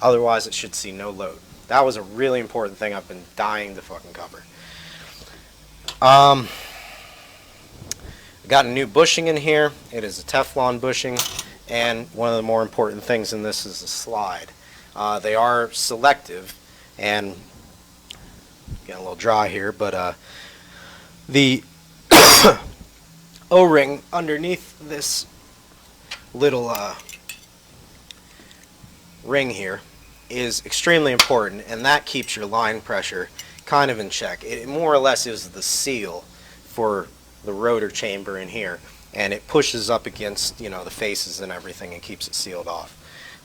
Otherwise, it should see no load. That was a really important thing I've been dying to fucking cover. I got a new bushing in here. It is a Teflon bushing, and one of the more important things in this is the slide. They are selective, and getting a little dry here, but the O-ring underneath this little ring here is extremely important, and that keeps your line pressure kind of in check. It more or less is the seal for the rotor chamber in here, and it pushes up against, you know, the faces and everything and keeps it sealed off.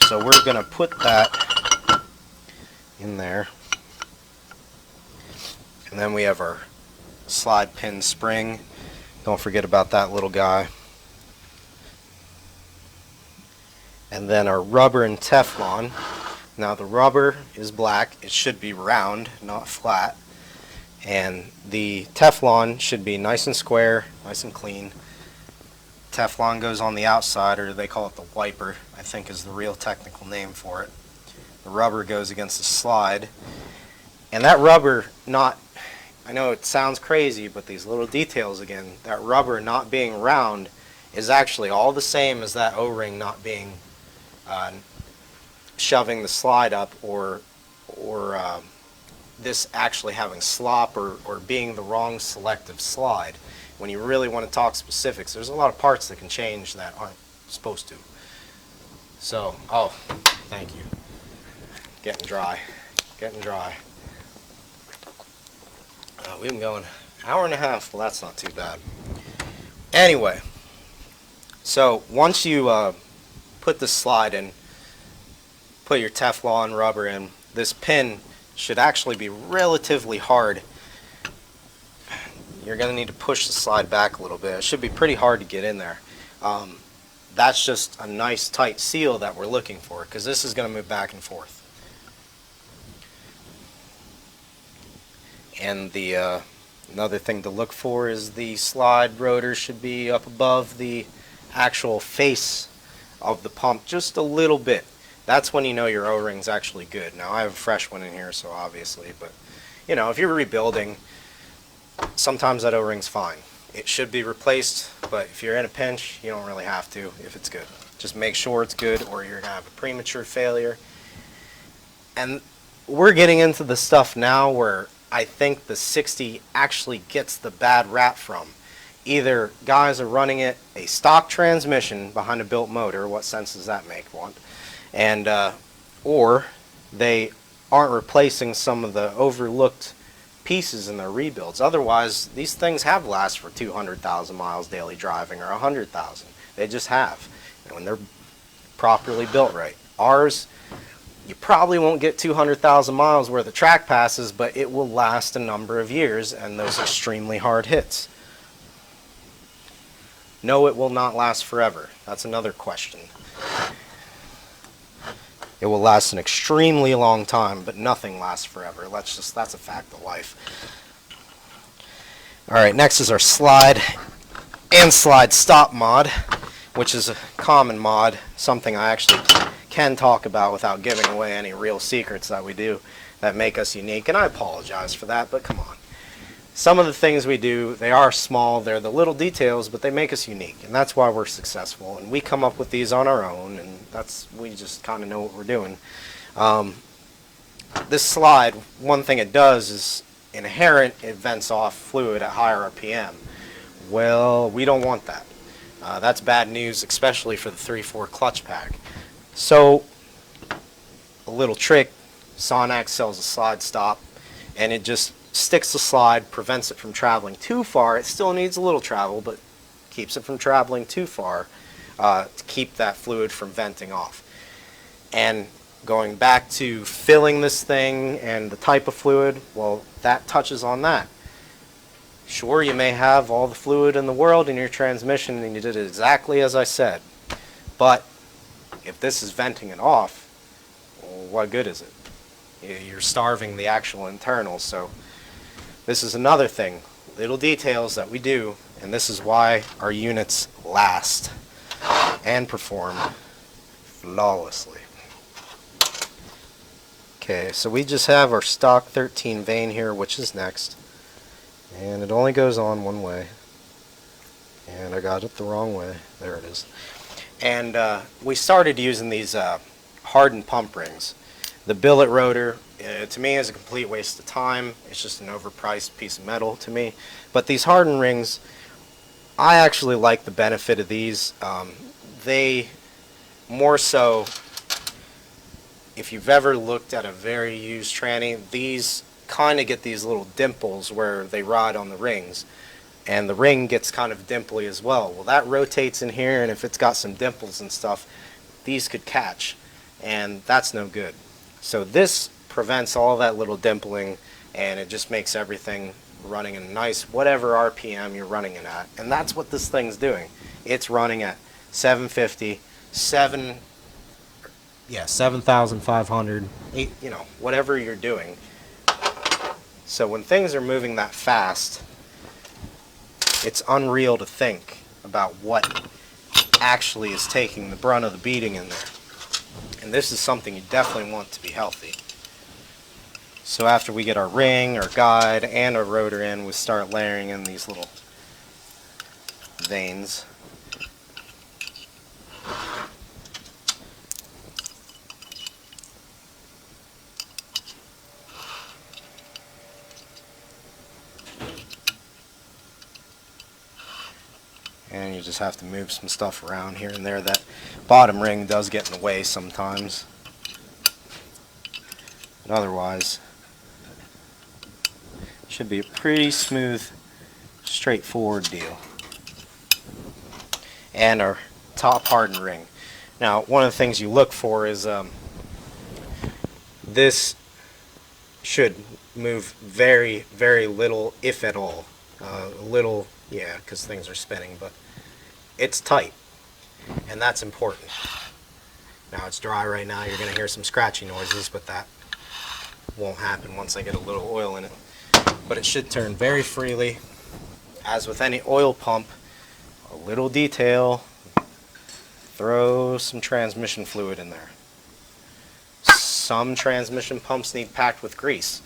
So we're going to put that in there, and then we have our slide pin spring. Don't forget about that little guy. And then our rubber and Teflon. Now the rubber is black. It should be round, not flat. And the Teflon should be nice and square, nice and clean. Teflon goes on the outside, or they call it the wiper, I think is the real technical name for it. The rubber goes against the slide. And that rubber I know it sounds crazy, but these little details again, that rubber not being round is actually all the same as that O-ring not being shoving the slide up, or this actually having slop or being the wrong selective slide. When you really want to talk specifics, there's a lot of parts that can change that aren't supposed to. So, oh, thank you. Getting dry. We've been going an hour and a half. Well, that's not too bad. Anyway, so once you put the slide in, put your Teflon rubber in, this pin should actually be relatively hard. You're going to need to push the slide back a little bit. It should be pretty hard to get in there. That's just a nice tight seal that we're looking for, because this is going to move back and forth. And the another thing to look for is the slide rotor should be up above the actual face of the pump just a little bit. That's when you know your O-ring's actually good. Now I have a fresh one in here, so obviously, but you know, if you're rebuilding, sometimes that O-ring's fine. It should be replaced, but if you're in a pinch, you don't really have to if it's good. Just make sure it's good, or you're going to have a premature failure. And we're getting into the stuff now where I think the 60 actually gets the bad rap from. Either guys are running it a stock transmission behind a built motor, what sense does that make? One, and or they aren't replacing some of the overlooked pieces in their rebuilds. Otherwise, these things have lasted for 200,000 miles daily driving, or 100,000. They just have, when they're properly built right. Ours, you probably won't get 200,000 miles worth of track passes, but it will last a number of years and those extremely hard hits. No, it will not last forever. That's another question. It will last an extremely long time, but nothing lasts forever. That's a fact of life. Alright, next is our slide and slide stop mod, which is a common mod, something I actually can talk about without giving away any real secrets that we do that make us unique, and I apologize for that, but come on. Some of the things we do, they are small, they're the little details, but they make us unique, and that's why we're successful. And we come up with these on our own, and we just kind of know what we're doing. This slide, one thing it does is inherent, it vents off fluid at higher RPM. Well, we don't want that. That's bad news, especially for the 3/4 clutch pack. So, a little trick, Sonax sells a slide stop, and it just sticks the slide, prevents it from traveling too far. It still needs a little travel, but keeps it from traveling too far to keep that fluid from venting off. And going back to filling this thing and the type of fluid, well, that touches on that. Sure, you may have all the fluid in the world in your transmission and you did it exactly as I said, but if this is venting it off, well, what good is it? You're starving the actual internals. So this is another thing, little details that we do, and this is why our units last and perform flawlessly. Okay, so we just have our stock 13 vane here, which is next, and it only goes on one way, and I got it the wrong way. There it is. And we started using these hardened pump rings. The billet rotor, to me, is a complete waste of time. It's just an overpriced piece of metal to me. But these hardened rings, I actually like the benefit of these. They more so, if you've ever looked at a very used tranny, these kind of get these little dimples where they ride on the rings. And the ring gets kind of dimply as well. Well, that rotates in here, and if it's got some dimples and stuff, these could catch. And that's no good. So this prevents all that little dimpling, and it just makes everything running in nice whatever RPM you're running it at. And that's what this thing's doing. It's running at 750, 7,500, you know, whatever you're doing. So when things are moving that fast, it's unreal to think about what actually is taking the brunt of the beating in there. And this is something you definitely want to be healthy. So after we get our ring, our guide, and our rotor in, we start layering in these little vanes. And you just have to move some stuff around here and there. That bottom ring does get in the way sometimes. But otherwise, it should be a pretty smooth, straightforward deal. And our top hardened ring. Now, one of the things you look for is this should move very, very little, if at all. A little, yeah, because things are spinning, but it's tight, and that's important. Now it's dry right now, you're going to hear some scratchy noises, but that won't happen once I get a little oil in it. But it should turn very freely. As with any oil pump, a little detail, throw some transmission fluid in there. Some transmission pumps need packed with grease.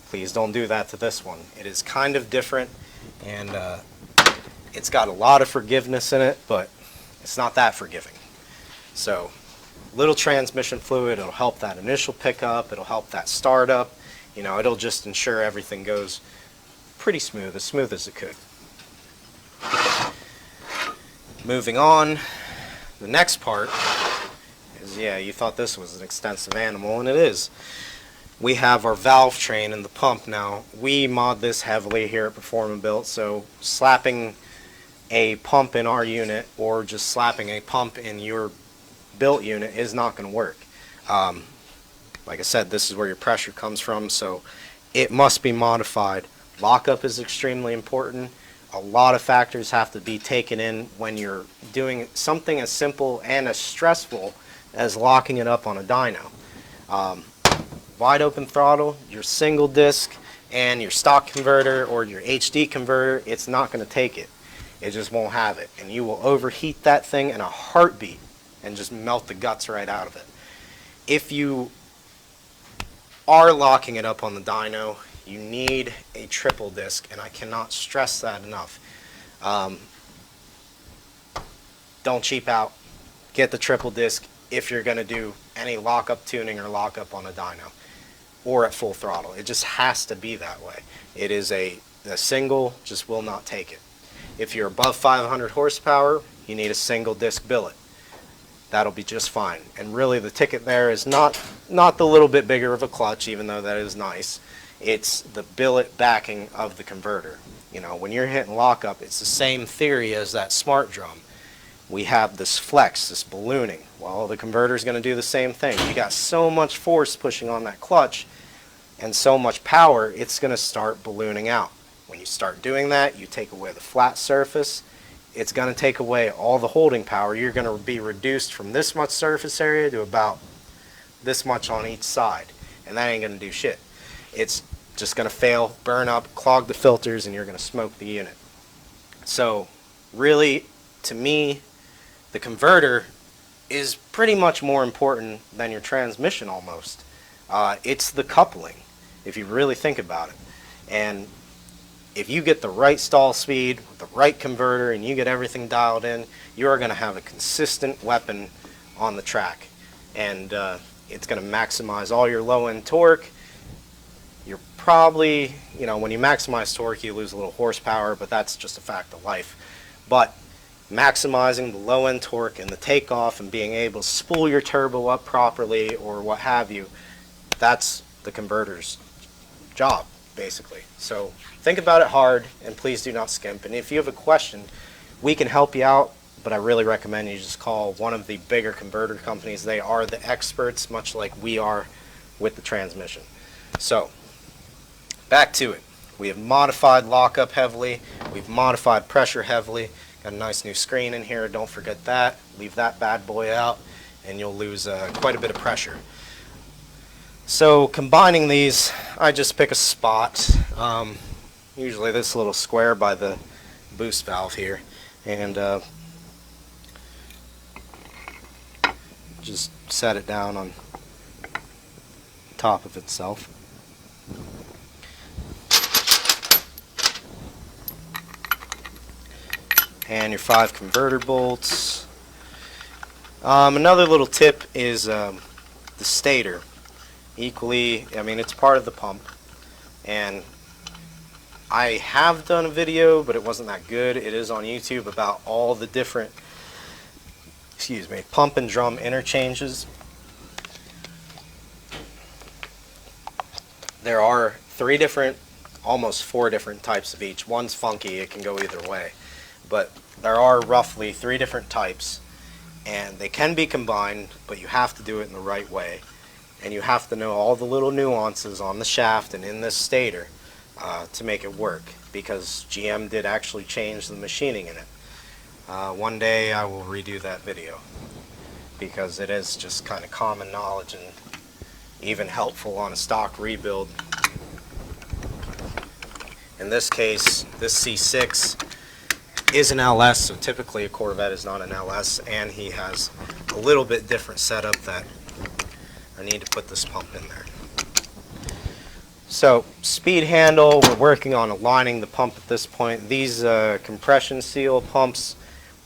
Please don't do that to this one. It is kind of different, and it's got a lot of forgiveness in it, but it's not that forgiving. So little transmission fluid, it'll help that initial pickup, it'll help that startup, you know, it'll just ensure everything goes pretty smooth as it could. Moving on, the next part is, yeah, you thought this was an extensive animal, and it is. We have our valve train in the pump. Now, we mod this heavily here at PerformaBuilt, so slapping a pump in our unit or just slapping a pump in your built unit is not going to work. Like I said, this is where your pressure comes from, so it must be modified. Lockup is extremely important. A lot of factors have to be taken in when you're doing something as simple and as stressful as locking it up on a dyno. Wide open throttle, your single disc, and your stock converter or your HD converter, it's not going to take it. It just won't have it. And you will overheat that thing in a heartbeat and just melt the guts right out of it. If you are locking it up on the dyno, you need a triple disc, and I cannot stress that enough. Don't cheap out. Get the triple disc if you're going to do any lockup tuning or lockup on a dyno or at full throttle. It just has to be that way. It is a single just will not take it. If you're above 500 horsepower, you need a single disc billet. That'll be just fine. And really the ticket there is not the little bit bigger of a clutch, even though that is nice. It's the billet backing of the converter. You know, when you're hitting lockup, it's the same theory as that smart drum. We have this flex, this ballooning. Well, the converter is going to do the same thing. You got so much force pushing on that clutch and so much power, it's going to start ballooning out. When you start doing that, you take away the flat surface. It's going to take away all the holding power. You're going to be reduced from this much surface area to about this much on each side. And that ain't going to do shit. It's just going to fail, burn up, clog the filters, and you're going to smoke the unit. So really, to me, the converter is pretty much more important than your transmission almost. It's the coupling, if you really think about it. And if you get the right stall speed, the right converter, and you get everything dialed in, you are going to have a consistent weapon on the track. And it's going to maximize all your low-end torque. You're probably, you know, when you maximize torque, you lose a little horsepower, but that's just a fact of life. But maximizing the low-end torque and the takeoff and being able to spool your turbo up properly or what have you, that's the converter's job, basically. So think about it hard, and please do not skimp. And if you have a question, we can help you out, but I really recommend you just call one of the bigger converter companies. They are the experts, much like we are with the transmission. So back to it. We have modified lockup heavily. We've modified pressure heavily. Got a nice new screen in here. Don't forget that. Leave that bad boy out, and you'll lose quite a bit of pressure. So combining these, I just pick a spot. Usually this little square by the boost valve here, and just set it down on top of itself. And your 5 converter bolts. Another little tip is the stator. Equally, I mean, it's part of the pump, and I have done a video, but it wasn't that good. It is on YouTube about all the different, pump and drum interchanges. There are 3 different, almost 4 different types of each. One's funky, it can go either way. But there are roughly 3 different types, and they can be combined, but you have to do it in the right way. and you have to know all the little nuances on the shaft and in this stator to make it work, because GM did actually change the machining in it. One day I will redo that video, because it is just kind of common knowledge and even helpful on a stock rebuild. In this case, this C6 is an LS, so typically a Corvette is not an LS, and he has a little bit different setup that I need to put this pump in there. So, speed handle, we're working on aligning the pump at this point. These compression seal pumps,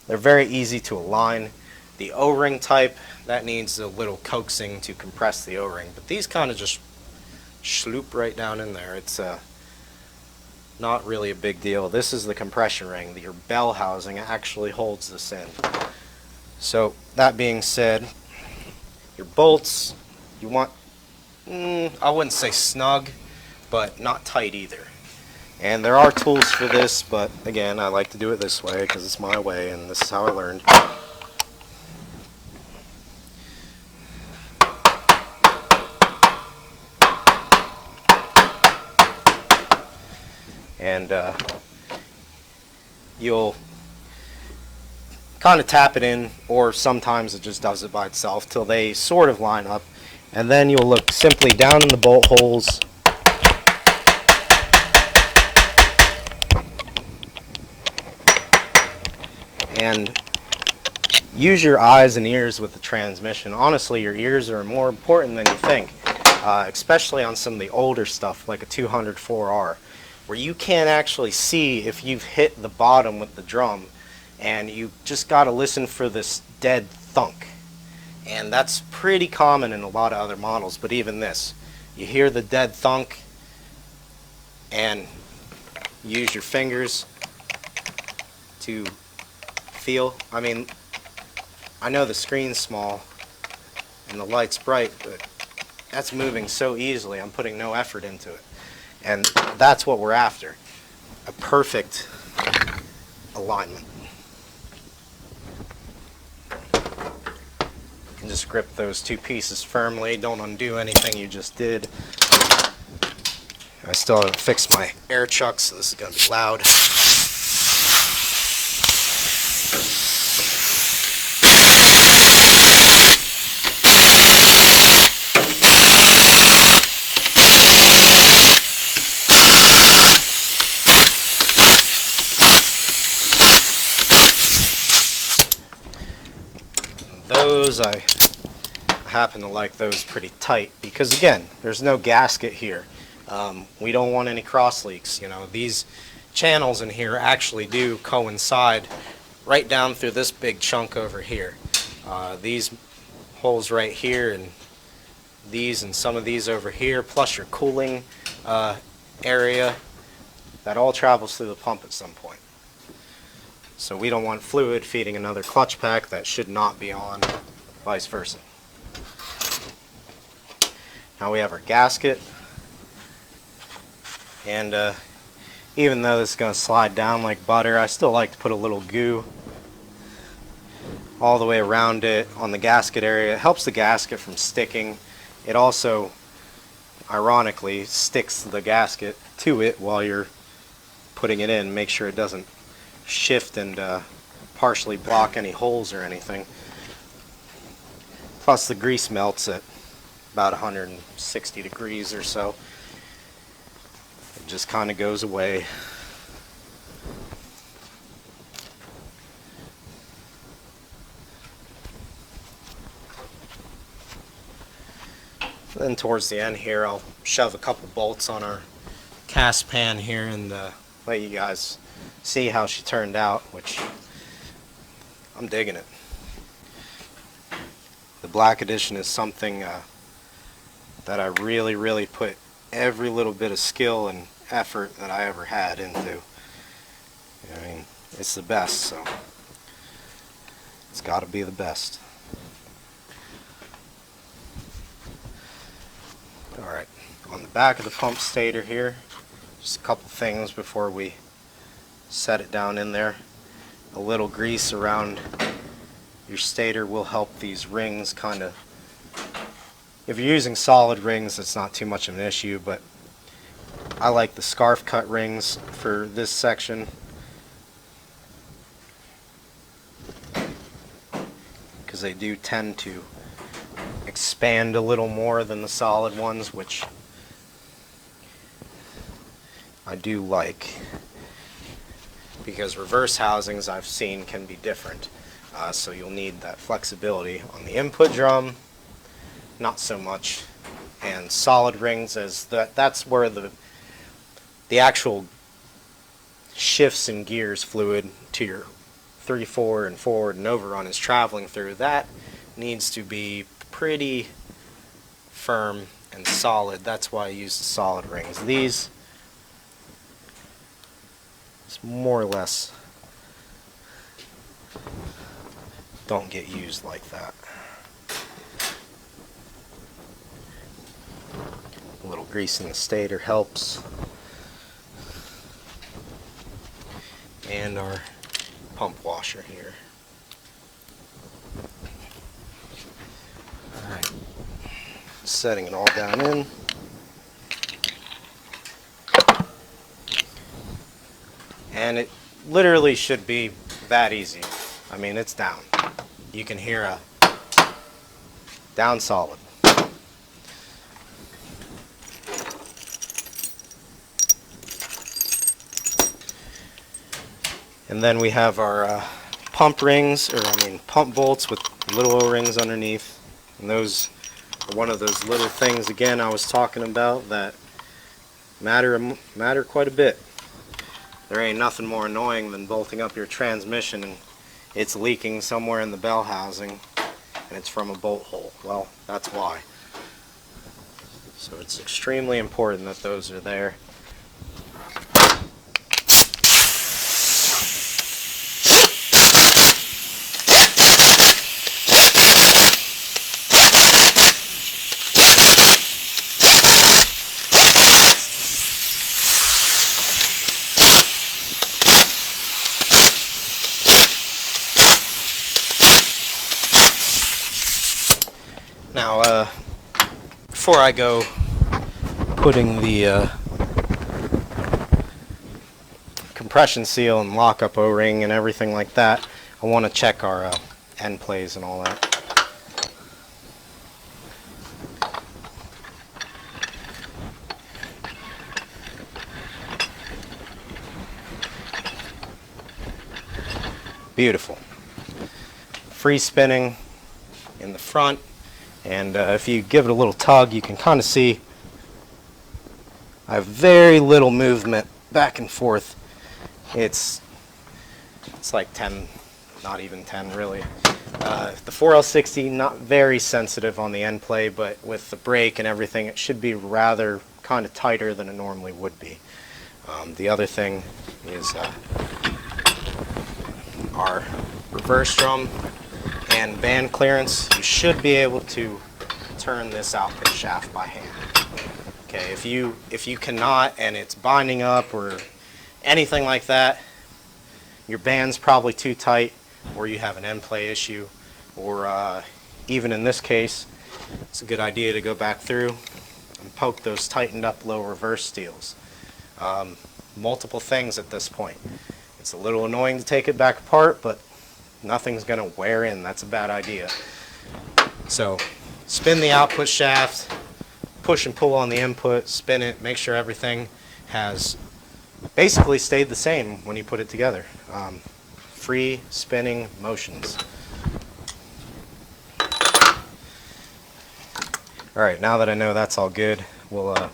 they're very easy to align. The O-ring type, that needs a little coaxing to compress the O-ring, but these kind of just sloop right down in there. It's not really a big deal. This is the compression ring. Your bell housing actually holds this in. So that being said, your bolts, you want, I wouldn't say snug, but not tight either. And there are tools for this, but again, I like to do it this way because it's my way and this is how I learned. And you'll kind of tap it in, or sometimes it just does it by itself till they sort of line up, and then you'll look simply down in the bolt holes and use your eyes and ears with the transmission. Honestly, your ears are more important than you think, especially on some of the older stuff like a 204R, where you can't actually see if you've hit the bottom with the drum, and you just got to listen for this dead thunk. And that's pretty common in a lot of other models, but even this, you hear the dead thunk and use your fingers to feel. I mean, I know the screen's small and the light's bright, but that's moving so easily. I'm putting no effort into it. And that's what we're after, a perfect alignment. You can just grip those two pieces firmly, don't undo anything you just did. I still haven't fixed my air chuck, so this is going to be loud. Those, I happen to like those pretty tight because, again, there's no gasket here. We don't want any cross leaks. You know, these channels in here actually do coincide right down through this big chunk over here. These holes right here and these and some of these over here, plus your cooling area, that all travels through the pump at some point. So we don't want fluid feeding another clutch pack that should not be on, vice versa. Now we have our gasket, and even though this is going to slide down like butter, I still like to put a little goo all the way around it on the gasket area. It helps the gasket from sticking. It also, ironically, sticks the gasket to it while you're putting it in. Make sure it doesn't shift and partially block any holes or anything. Plus the grease melts at about 160 degrees or so. It just kind of goes away. Then towards the end here, I'll shove a couple bolts on our cast pan here and let you guys see how she turned out, which I'm digging it. The black edition is something that I really put every little bit of skill and effort that I ever had into. I mean, it's the best, so it's got to be the best. Alright, on the back of the pump stator here, just a couple things before we set it down in there. A little grease around your stator will help these rings kind of, If you're using solid rings, it's not too much of an issue, but I like the scarf cut rings for this section because they do tend to expand a little more than the solid ones, which I do like, because reverse housings I've seen can be different. So you'll need that flexibility on the input drum, not so much, and solid rings, as that's where the actual shifts in gears fluid to your 3/4 and forward and overrun is traveling through. That needs to be pretty firm and solid. That's why I use the solid rings. These, it's more or less, don't get used like that. A little grease in the stator helps. And our pump washer here. Alright, setting it all down in. And it literally should be that easy. I mean, it's down. You can hear a down solid. And then we have our pump rings, or pump bolts with little O-rings underneath. And those are one of those little things, again, I was talking about that matter quite a bit. There ain't nothing more annoying than bolting up your transmission and it's leaking somewhere in the bell housing and it's from a bolt hole. Well, that's why. So it's extremely important that those are there. Now, before I go putting the compression seal and lockup O-ring and everything like that, I want to check our end plays and all that. Beautiful. Free spinning in the front. And if you give it a little tug, you can kind of see I have very little movement back and forth. It's like 10, not even 10 really. The 4L60, not very sensitive on the end play, but with the brake and everything, it should be rather kind of tighter than it normally would be. The other thing is our reverse drum and band clearance. You should be able to turn this output shaft by hand. Okay, if you cannot and it's binding up or anything like that, your band's probably too tight, or you have an end play issue, or even in this case, it's a good idea to go back through and poke those tightened up low reverse steels. Multiple things at this point. It's a little annoying to take it back apart, but nothing's going to wear in. That's a bad idea. So spin the output shaft, push and pull on the input, spin it, make sure everything has basically stayed the same when you put it together. Free spinning motions. Alright, now that I know that's all good, we'll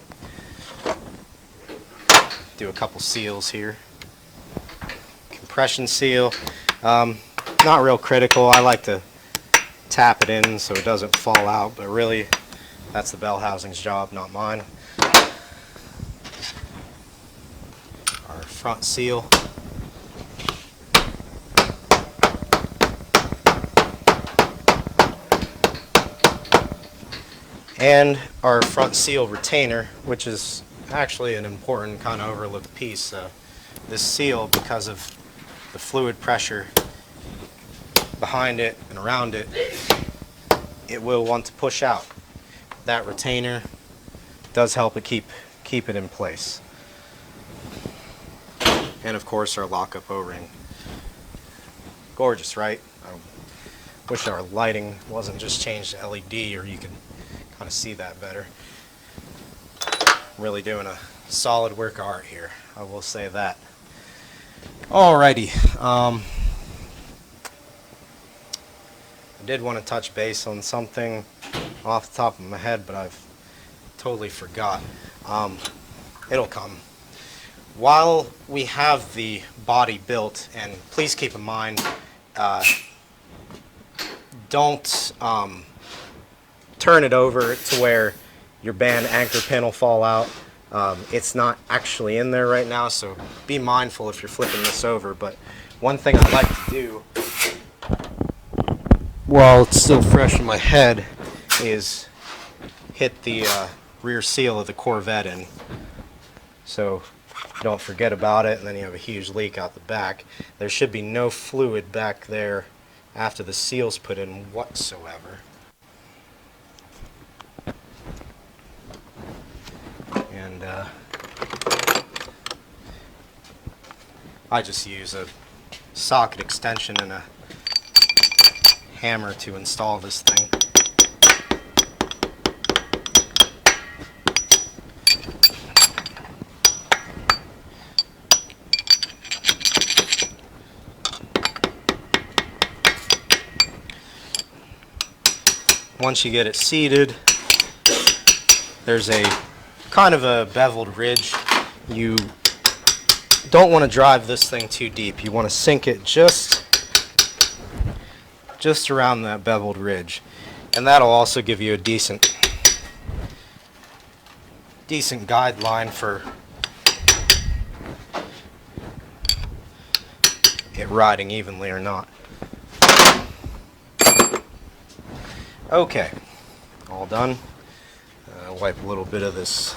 do a couple seals here. Compression seal. Not real critical. I like to tap it in so it doesn't fall out, but really that's the bell housing's job, not mine. Our front seal. And our front seal retainer, which is actually an important kind of overlooked piece. This seal, because of the fluid pressure behind it and around it, it will want to push out. that retainer does help it keep it in place. And of course our lockup O-ring. Gorgeous, right? I wish our lighting wasn't just changed to LED, or you can kind of see that better. Really doing a solid work of art here, I will say that. Alrighty, I did want to touch base on something off the top of my head, but I've totally forgot. It'll come. While we have the body built, and please keep in mind, don't turn it over to where your band anchor pin will fall out. It's not actually in there right now, so be mindful if you're flipping this over. But one thing I like to do while it's still fresh in my head is hit the rear seal of the Corvette in, so don't forget about it, and then you have a huge leak out the back. There should be no fluid back there after the seal's put in whatsoever. And I just use a socket extension and a hammer to install this thing. Once you get it seated, there's a kind of a beveled ridge. You don't want to drive this thing too deep. You want to sink it just around that beveled ridge, and that'll also give you a decent guideline for it riding evenly or not. Okay, all done. Wipe a little bit of this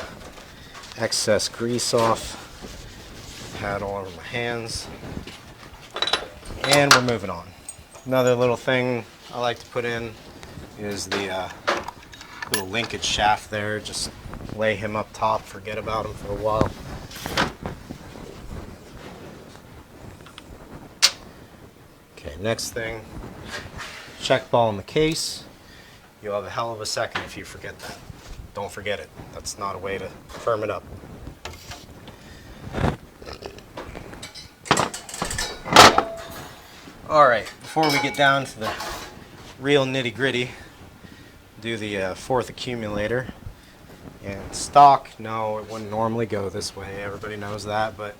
excess grease off. Had all over my hands. And we're moving on. Another little thing I like to put in is the little linkage shaft there. Just lay him up top, forget about him for a while. Okay, next thing, check ball in the case. You'll have a hell of a second if you forget that. Don't forget it. That's not a way to firm it up. Alright, before we get down to the real nitty-gritty, do the fourth accumulator. And stock, no, it wouldn't normally go this way. Everybody knows that, but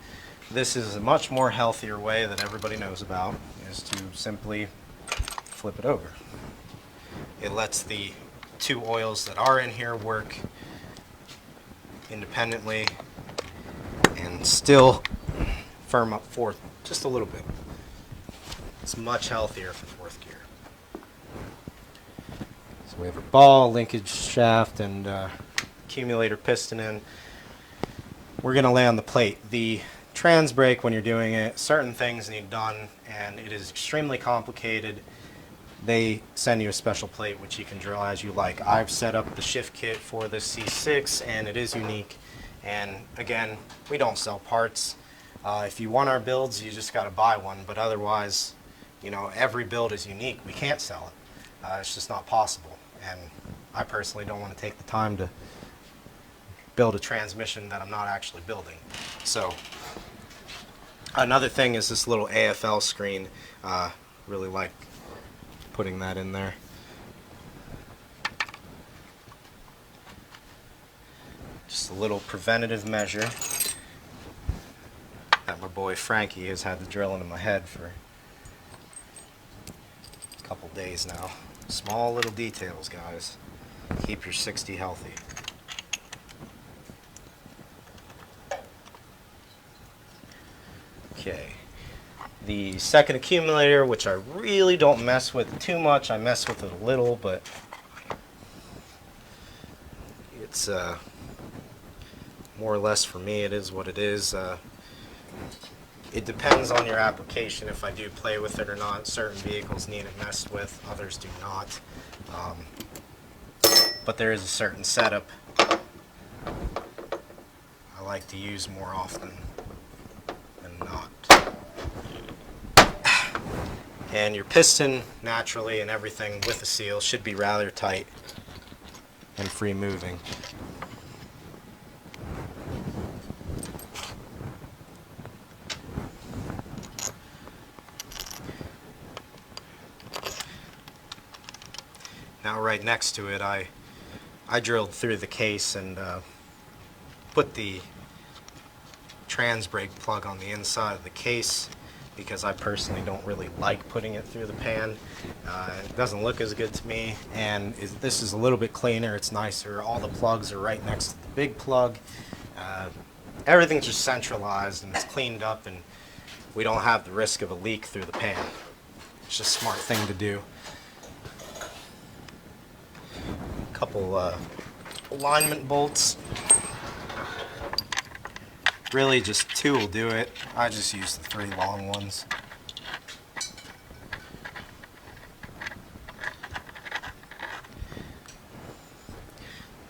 this is a much more healthier way that everybody knows about, is to simply flip it over. It lets the two oils that are in here work independently and still firm up fourth just a little bit. It's much healthier for fourth gear. So we have our ball, linkage shaft, and accumulator piston in. We're going to lay on the plate. The Transbrake, when you're doing it, certain things need done, and it is extremely complicated. They send you a special plate which you can drill as you like. I've set up the shift kit for this C6, and it is unique. And again, we don't sell parts. If you want our builds, you just got to buy one. But otherwise, you know, every build is unique. We can't sell it. It's just not possible. And I personally don't want to take the time to build a transmission that I'm not actually building. So another thing is this little AFL screen. Really like putting that in there. Just a little preventative measure that my boy Frankie has had the drill into my head for a couple days now. Small little details, guys. Keep your 60 healthy. Okay. The second accumulator, which I really don't mess with too much, I mess with it a little, but it's more or less for me, it is what it is. It depends on your application if I do play with it or not. Certain vehicles need it messed with, others do not. but there is a certain setup I like to use more often than not. And your piston, naturally, and everything with the seal should be rather tight and free moving. Now right next to it, I drilled through the case and put the Transbrake plug on the inside of the case, because I personally don't really like putting it through the pan. It doesn't look as good to me, and this is a little bit cleaner, it's nicer. All the plugs are right next to the big plug. Everything's just centralized and it's cleaned up, and we don't have the risk of a leak through the pan. It's just a smart thing to do. A couple alignment bolts. Really just 2 will do it. I just use the 3 long ones.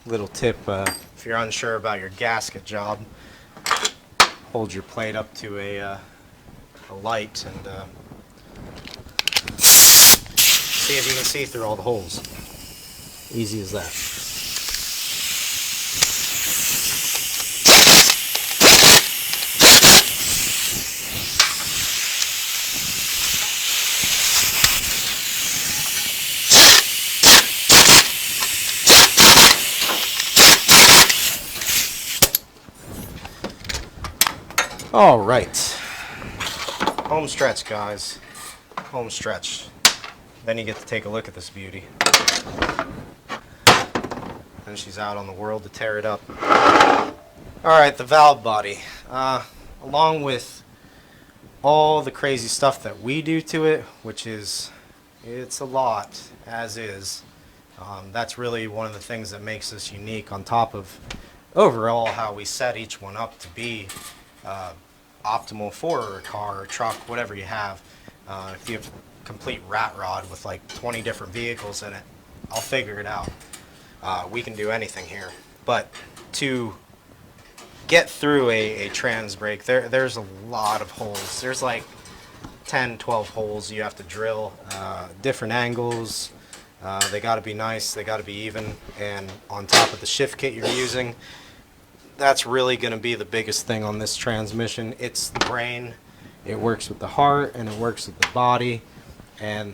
Little tip, if you're unsure about your gasket job, hold your plate up to a light and see if you can see through all the holes. Easy as that. All right, home stretch, guys, home stretch. Then you get to take a look at this beauty. Then she's out on the world to tear it up. All right, the valve body. Along with all the crazy stuff that we do to it, which is, it's a lot, as is. That's really one of the things that makes us unique, on top of overall how we set each one up to be optimal for a car or truck, whatever you have. If you have a complete rat rod with like 20 different vehicles in it, I'll figure it out. We can do anything here. But to get through a Transbrake, there's a lot of holes. There's like 10, 12 holes you have to drill, different angles. They got to be nice, they got to be even, and on top of the shift kit you're using, that's really going to be the biggest thing on this transmission. It's the brain. It works with the heart and it works with the body. And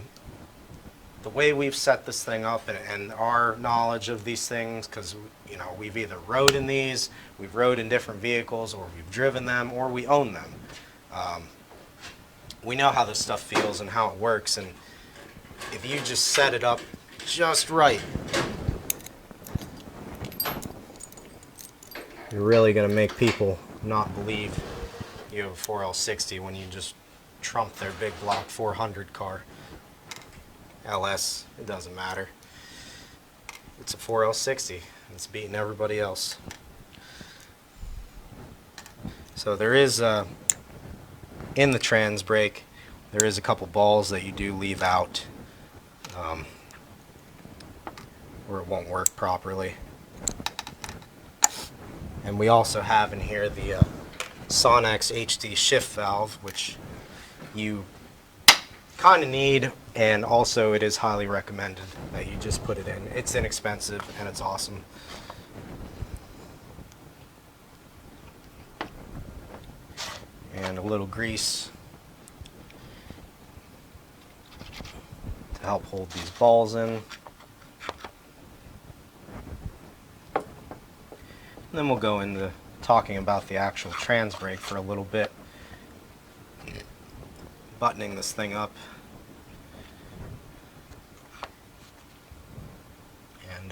the way we've set this thing up, and our knowledge of these things, because you know, we've either rode in these, we've rode in different vehicles, or we've driven them, or we own them. We know how this stuff feels and how it works, and if you just set it up just right, you're really going to make people not believe you have a 4L60 when you just trump their big block 400 car. LS, it doesn't matter. It's a 4L60. It's beating everybody else. So there is, in the Transbrake, there is a couple balls that you do leave out, or it won't work properly. And we also have in here the Sonex HD shift valve, which you kind of need, and also it is highly recommended that you just put it in. It's inexpensive and it's awesome. And a little grease to help hold these balls in. And then we'll go into talking about the actual Transbrake for a little bit. Buttoning this thing up. And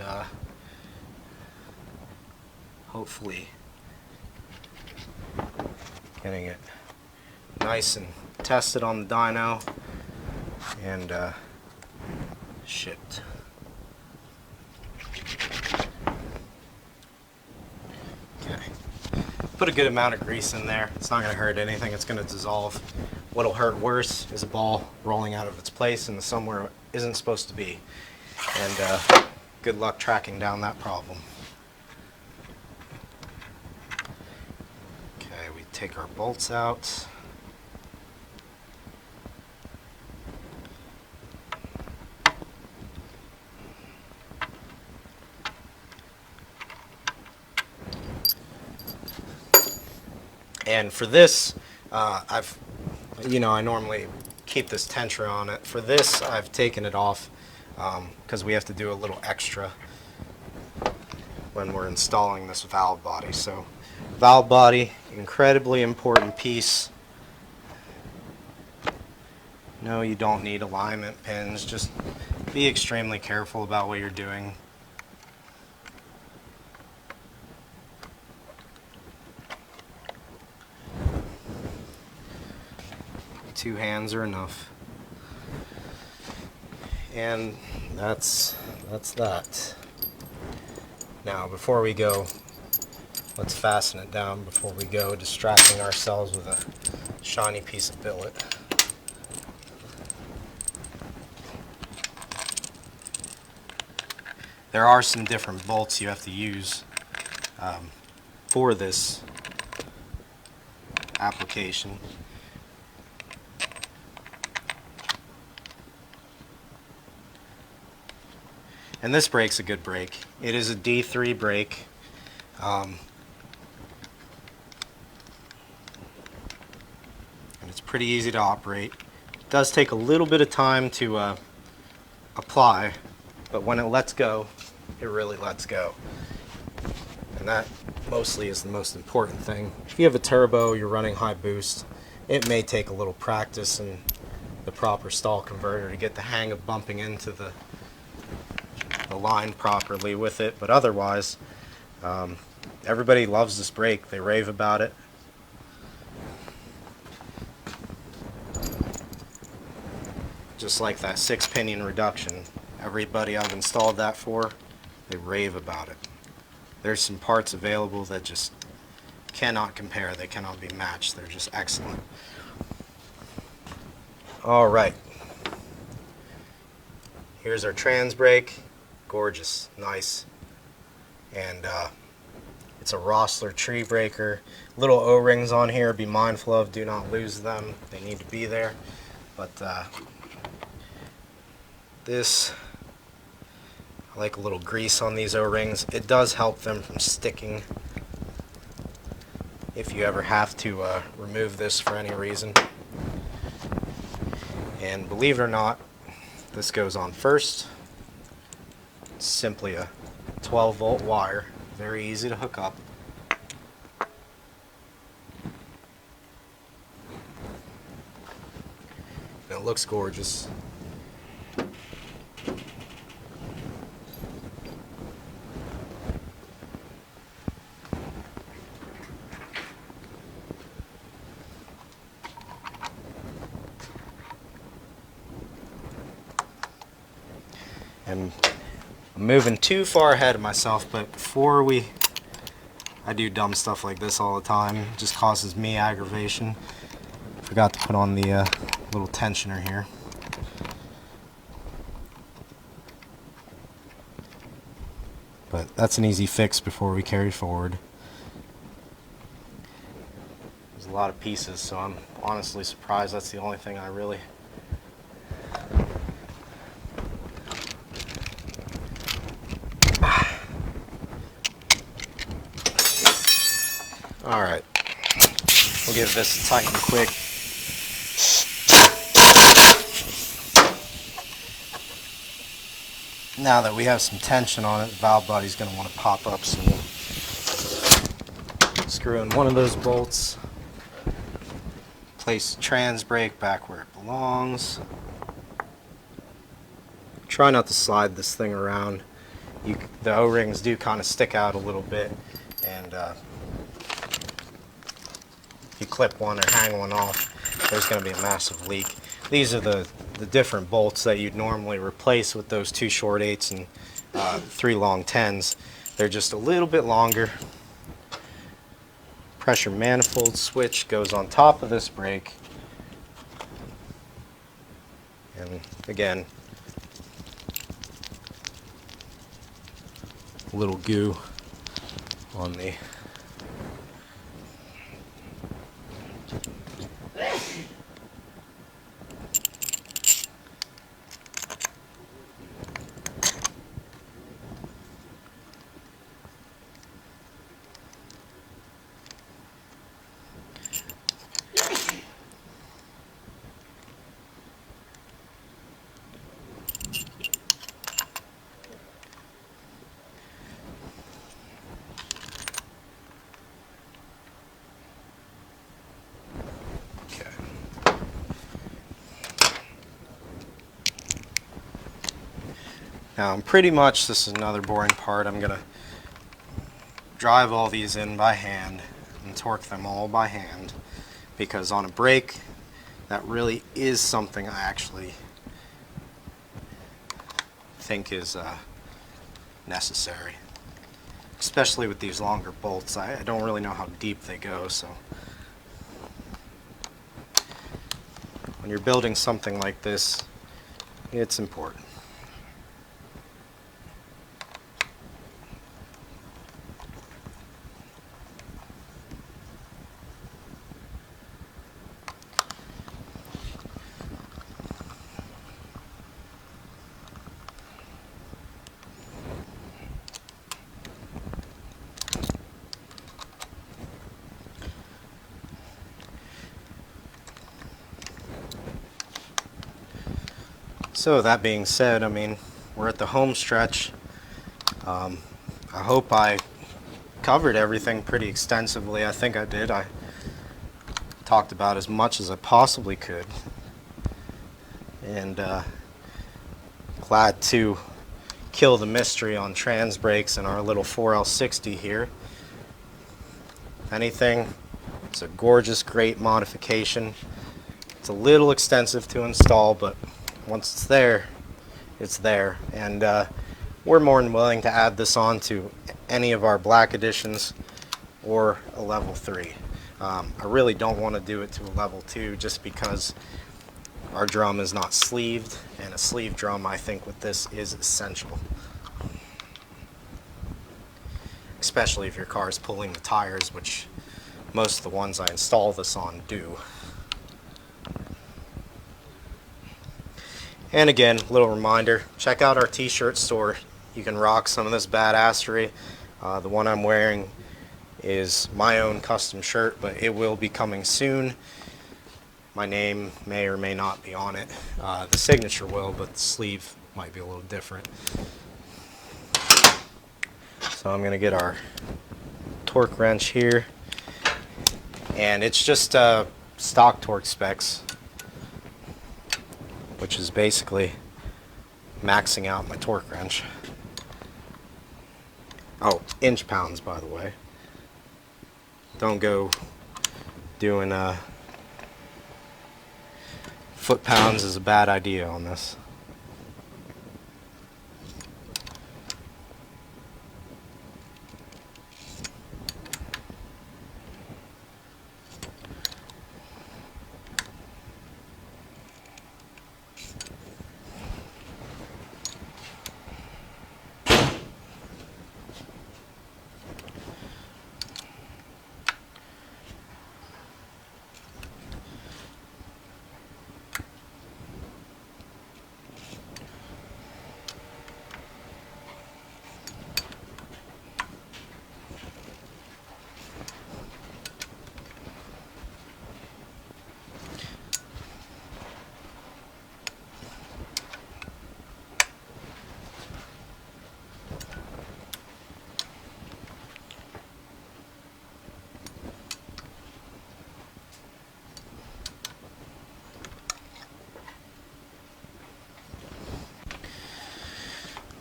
hopefully getting it nice and tested on the dyno and shipped. Put a good amount of grease in there. It's not going to hurt anything. It's going to dissolve. What'll hurt worse is a ball rolling out of its place and somewhere it isn't supposed to be. And good luck tracking down that problem. Okay, we take our bolts out. And for this, I normally keep this tensioner on it. For this, I've taken it off because we have to do a little extra when we're installing this valve body. So, valve body, incredibly important piece. No, you don't need alignment pins. Just be extremely careful about what you're doing. Two hands are enough. And that's that. Now, before we go, let's fasten it down before we go distracting ourselves with a shiny piece of billet. There are some different bolts you have to use for this application. And this brake's a good brake. It is a D3 brake. And it's pretty easy to operate. It does take a little bit of time to apply, but when it lets go, it really lets go. And that mostly is the most important thing. If you have a turbo, you're running high boost, it may take a little practice and the proper stall converter to get the hang of bumping into the line properly with it, but otherwise everybody loves this brake. They rave about it. Just like that 6-pinion reduction, everybody I've installed that for, they rave about it. There's some parts available that just cannot compare. They cannot be matched. They're just excellent. Alright, here's our Transbrake. Gorgeous, nice, and it's a Rossler tree breaker. Little O-rings on here, be mindful of, do not lose them, they need to be there. But this, I like a little grease on these O-rings. It does help them from sticking if you ever have to remove this for any reason. And believe it or not, this goes on first. It's simply a 12-volt wire, very easy to hook up. And it looks gorgeous. And I'm moving too far ahead of myself, but I do dumb stuff like this all the time. It just causes me aggravation. Forgot to put on the little tensioner here. But that's an easy fix before we carry forward. There's a lot of pieces, so I'm honestly surprised that's the only thing I really... Alright, we'll give this a tighten quick. Now that we have some tension on it, the valve body's going to want to pop up, so we'll screw in one of those bolts, place the Transbrake back where it belongs. Try not to slide this thing around. The O-rings do kind of stick out a little bit, and if you clip one or hang one off, there's going to be a massive leak. These are the different bolts that you'd normally replace with those 2 short 8s and 3 long 10s. They're just a little bit longer. Pressure manifold switch goes on top of this brake. And again, a little goo on the Now I'm pretty much, this is another boring part, I'm going to drive all these in by hand and torque them all by hand, because on a brake that really is something I actually think is necessary, especially with these longer bolts. I don't really know how deep they go, so when you're building something like this, it's important. So that being said, I mean, we're at the home stretch. I hope I covered everything pretty extensively. I think I did. I talked about as much as I possibly could. And glad to kill the mystery on Transbrakes and our little 4L60 here. If anything, it's a gorgeous, great modification. It's a little extensive to install, but once it's there, it's there. And we're more than willing to add this on to any of our black editions or a level 3. I really don't want to do it to a level 2 just because our drum is not sleeved, and a sleeve drum, I think, with this is essential. Especially if your car is pulling the tires, which most of the ones I install this on do. And again, a little reminder, check out our t-shirt store. You can rock some of this badassery. The one I'm wearing is my own custom shirt, but it will be coming soon. My name may or may not be on it. The signature will, but the sleeve might be a little different. So I'm going to get our torque wrench here. And it's just stock torque specs, which is basically maxing out my torque wrench. Oh, inch pounds, by the way. Don't go doing foot pounds is a bad idea on this.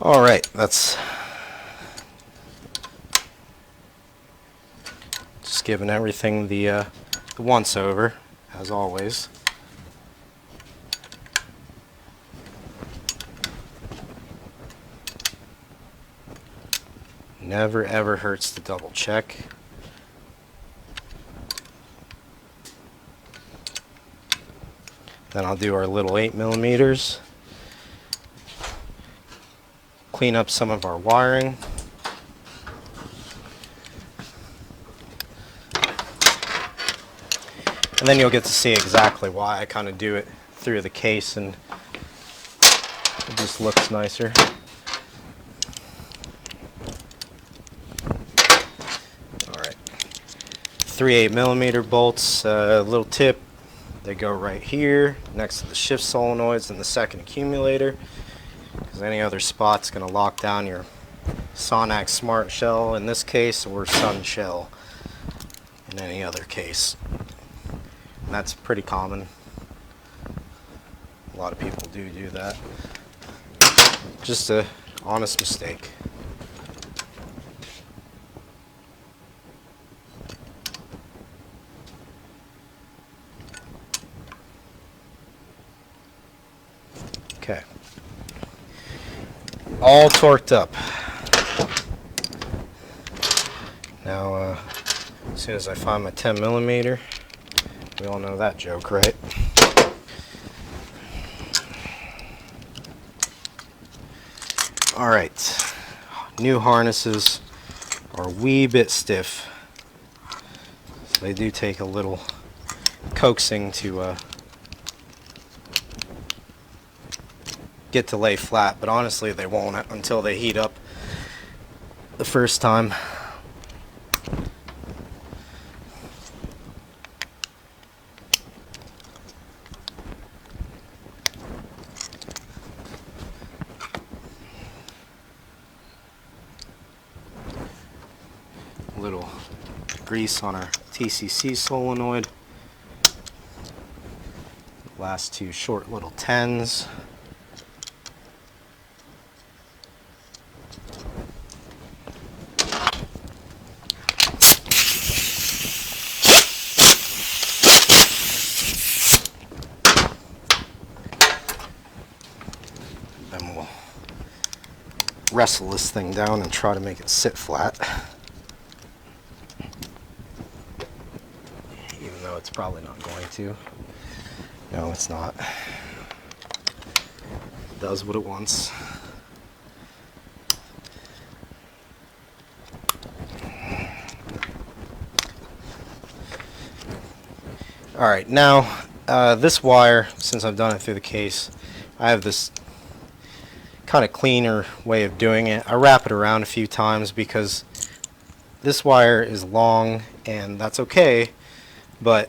All right, that's just giving everything the once over, as always. Never ever hurts to double check. Then I'll do our little 8mm. Clean up some of our wiring. And then you'll get to see exactly why I kind of do it through the case, and it just looks nicer. Alright, 3/8mm bolts, little tip, they go right here next to the shift solenoids and the second accumulator, because any other spot's going to lock down your Sonax Smart Shell in this case, or Sun Shell in any other case. And that's pretty common. A lot of people do that. Just a honest mistake. Okay. All torqued up. Now, as soon as I find my 10mm, we all know that joke, right? Alright, new harnesses are a wee bit stiff, so they do take a little coaxing to get to lay flat, but honestly they won't until they heat up the first time. Little grease on our TCC solenoid. Last two short little 10s. Then we'll wrestle this thing down and try to make it sit flat. Even though it's probably not going to. No, it's not. It does what it wants. Alright, now this wire, since I've done it through the case, I have this kind of cleaner way of doing it. I wrap it around a few times because this wire is long, and that's okay, but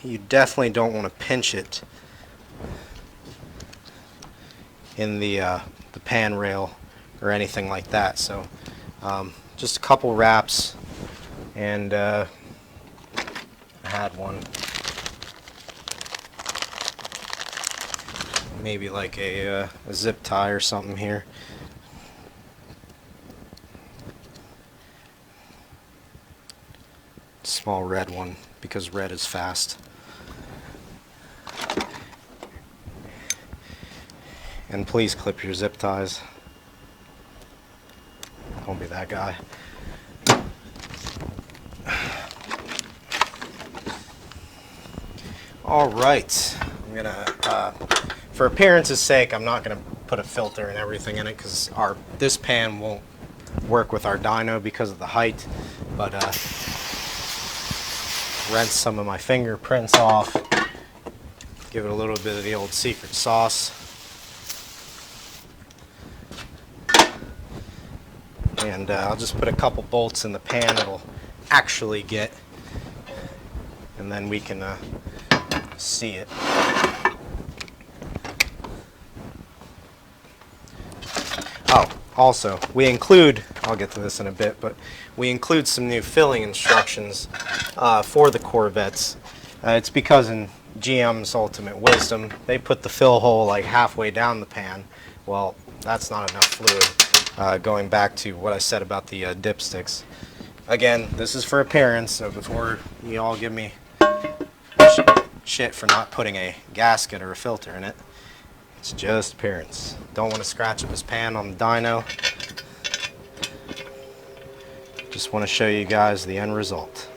you definitely don't want to pinch it in the pan rail or anything like that. So just a couple wraps, and I had one, maybe like a zip tie or something here. Small red one, because red is fast. And please clip your zip ties. Don't be that guy. Alright, I'm gonna, for appearance's sake, I'm not gonna put a filter and everything in it, because this pan won't work with our dyno because of the height, but rinse some of my fingerprints off, give it a little bit of the old secret sauce, and I'll just put a couple bolts in the pan it'll actually get, and then we can see it. Oh, also, we include, I'll get to this in a bit, but we include some new filling instructions for the Corvettes. It's because in GM's ultimate wisdom, they put the fill hole like halfway down the pan. Well, that's not enough fluid. Going back to what I said about the dipsticks. Again, this is for appearance, so before you all give me shit for not putting a gasket or a filter in it, it's just appearance. Don't want to scratch up his pan on the dyno. Just want to show you guys the end result.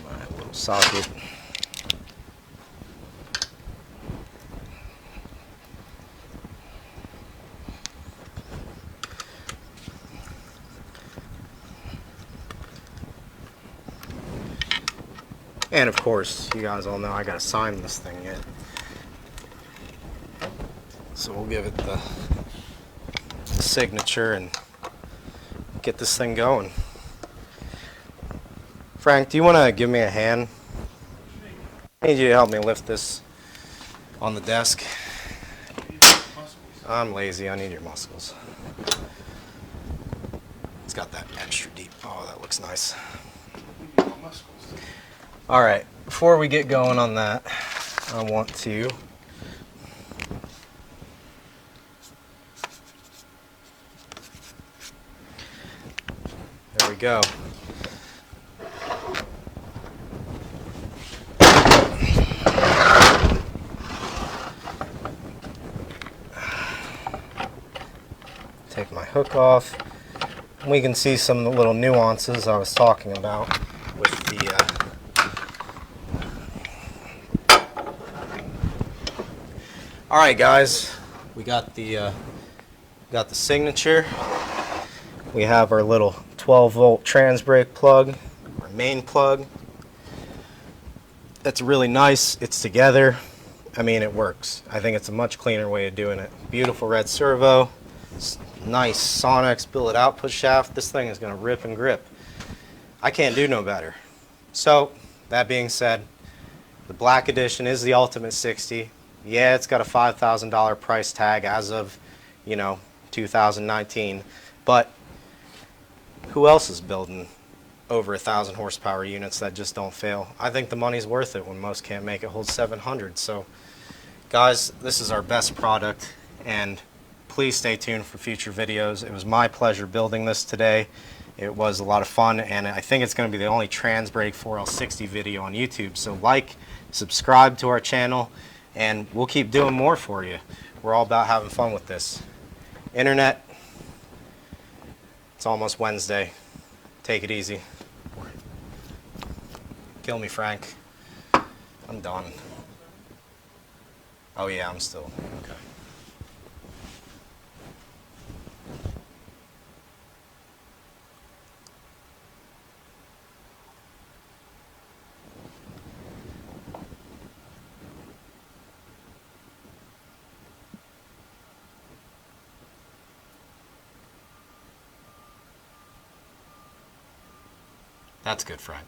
My little socket. And of course, you guys all know I gotta sign this thing yet. So we'll give it the signature and get this thing going. Frank, do you want to give me a hand? I need you to help me lift this on the desk. I'm lazy, I need your muscles. It's got that extra deep. Oh, that looks nice. Alright, before we get going on that, I want to there we go. Take my hook off. We can see some little nuances I was talking about with the Alright guys, we got the signature. We have our little 12-volt Transbrake plug, our main plug. That's really nice. It's together. I mean, it works. I think it's a much cleaner way of doing it. Beautiful red servo. Nice Sonex billet output shaft. This thing is going to rip and grip. I can't do no better. So, that being said, the black edition is the Ultimate 60. Yeah, it's got a $5,000 price tag as of, 2019. But who else is building over 1,000 horsepower units that just don't fail? I think the money's worth it when most can't make it hold 700. So, guys, this is our best product, and please stay tuned for future videos. It was my pleasure building this today. It was a lot of fun, and I think it's going to be the only Transbrake 4L60 video on YouTube. So like, subscribe to our channel, and we'll keep doing more for you. We're all about having fun with this. Internet, it's almost Wednesday. Take it easy. Kill me, Frank. I'm done. Oh yeah, I'm still, okay. That's good, Frank.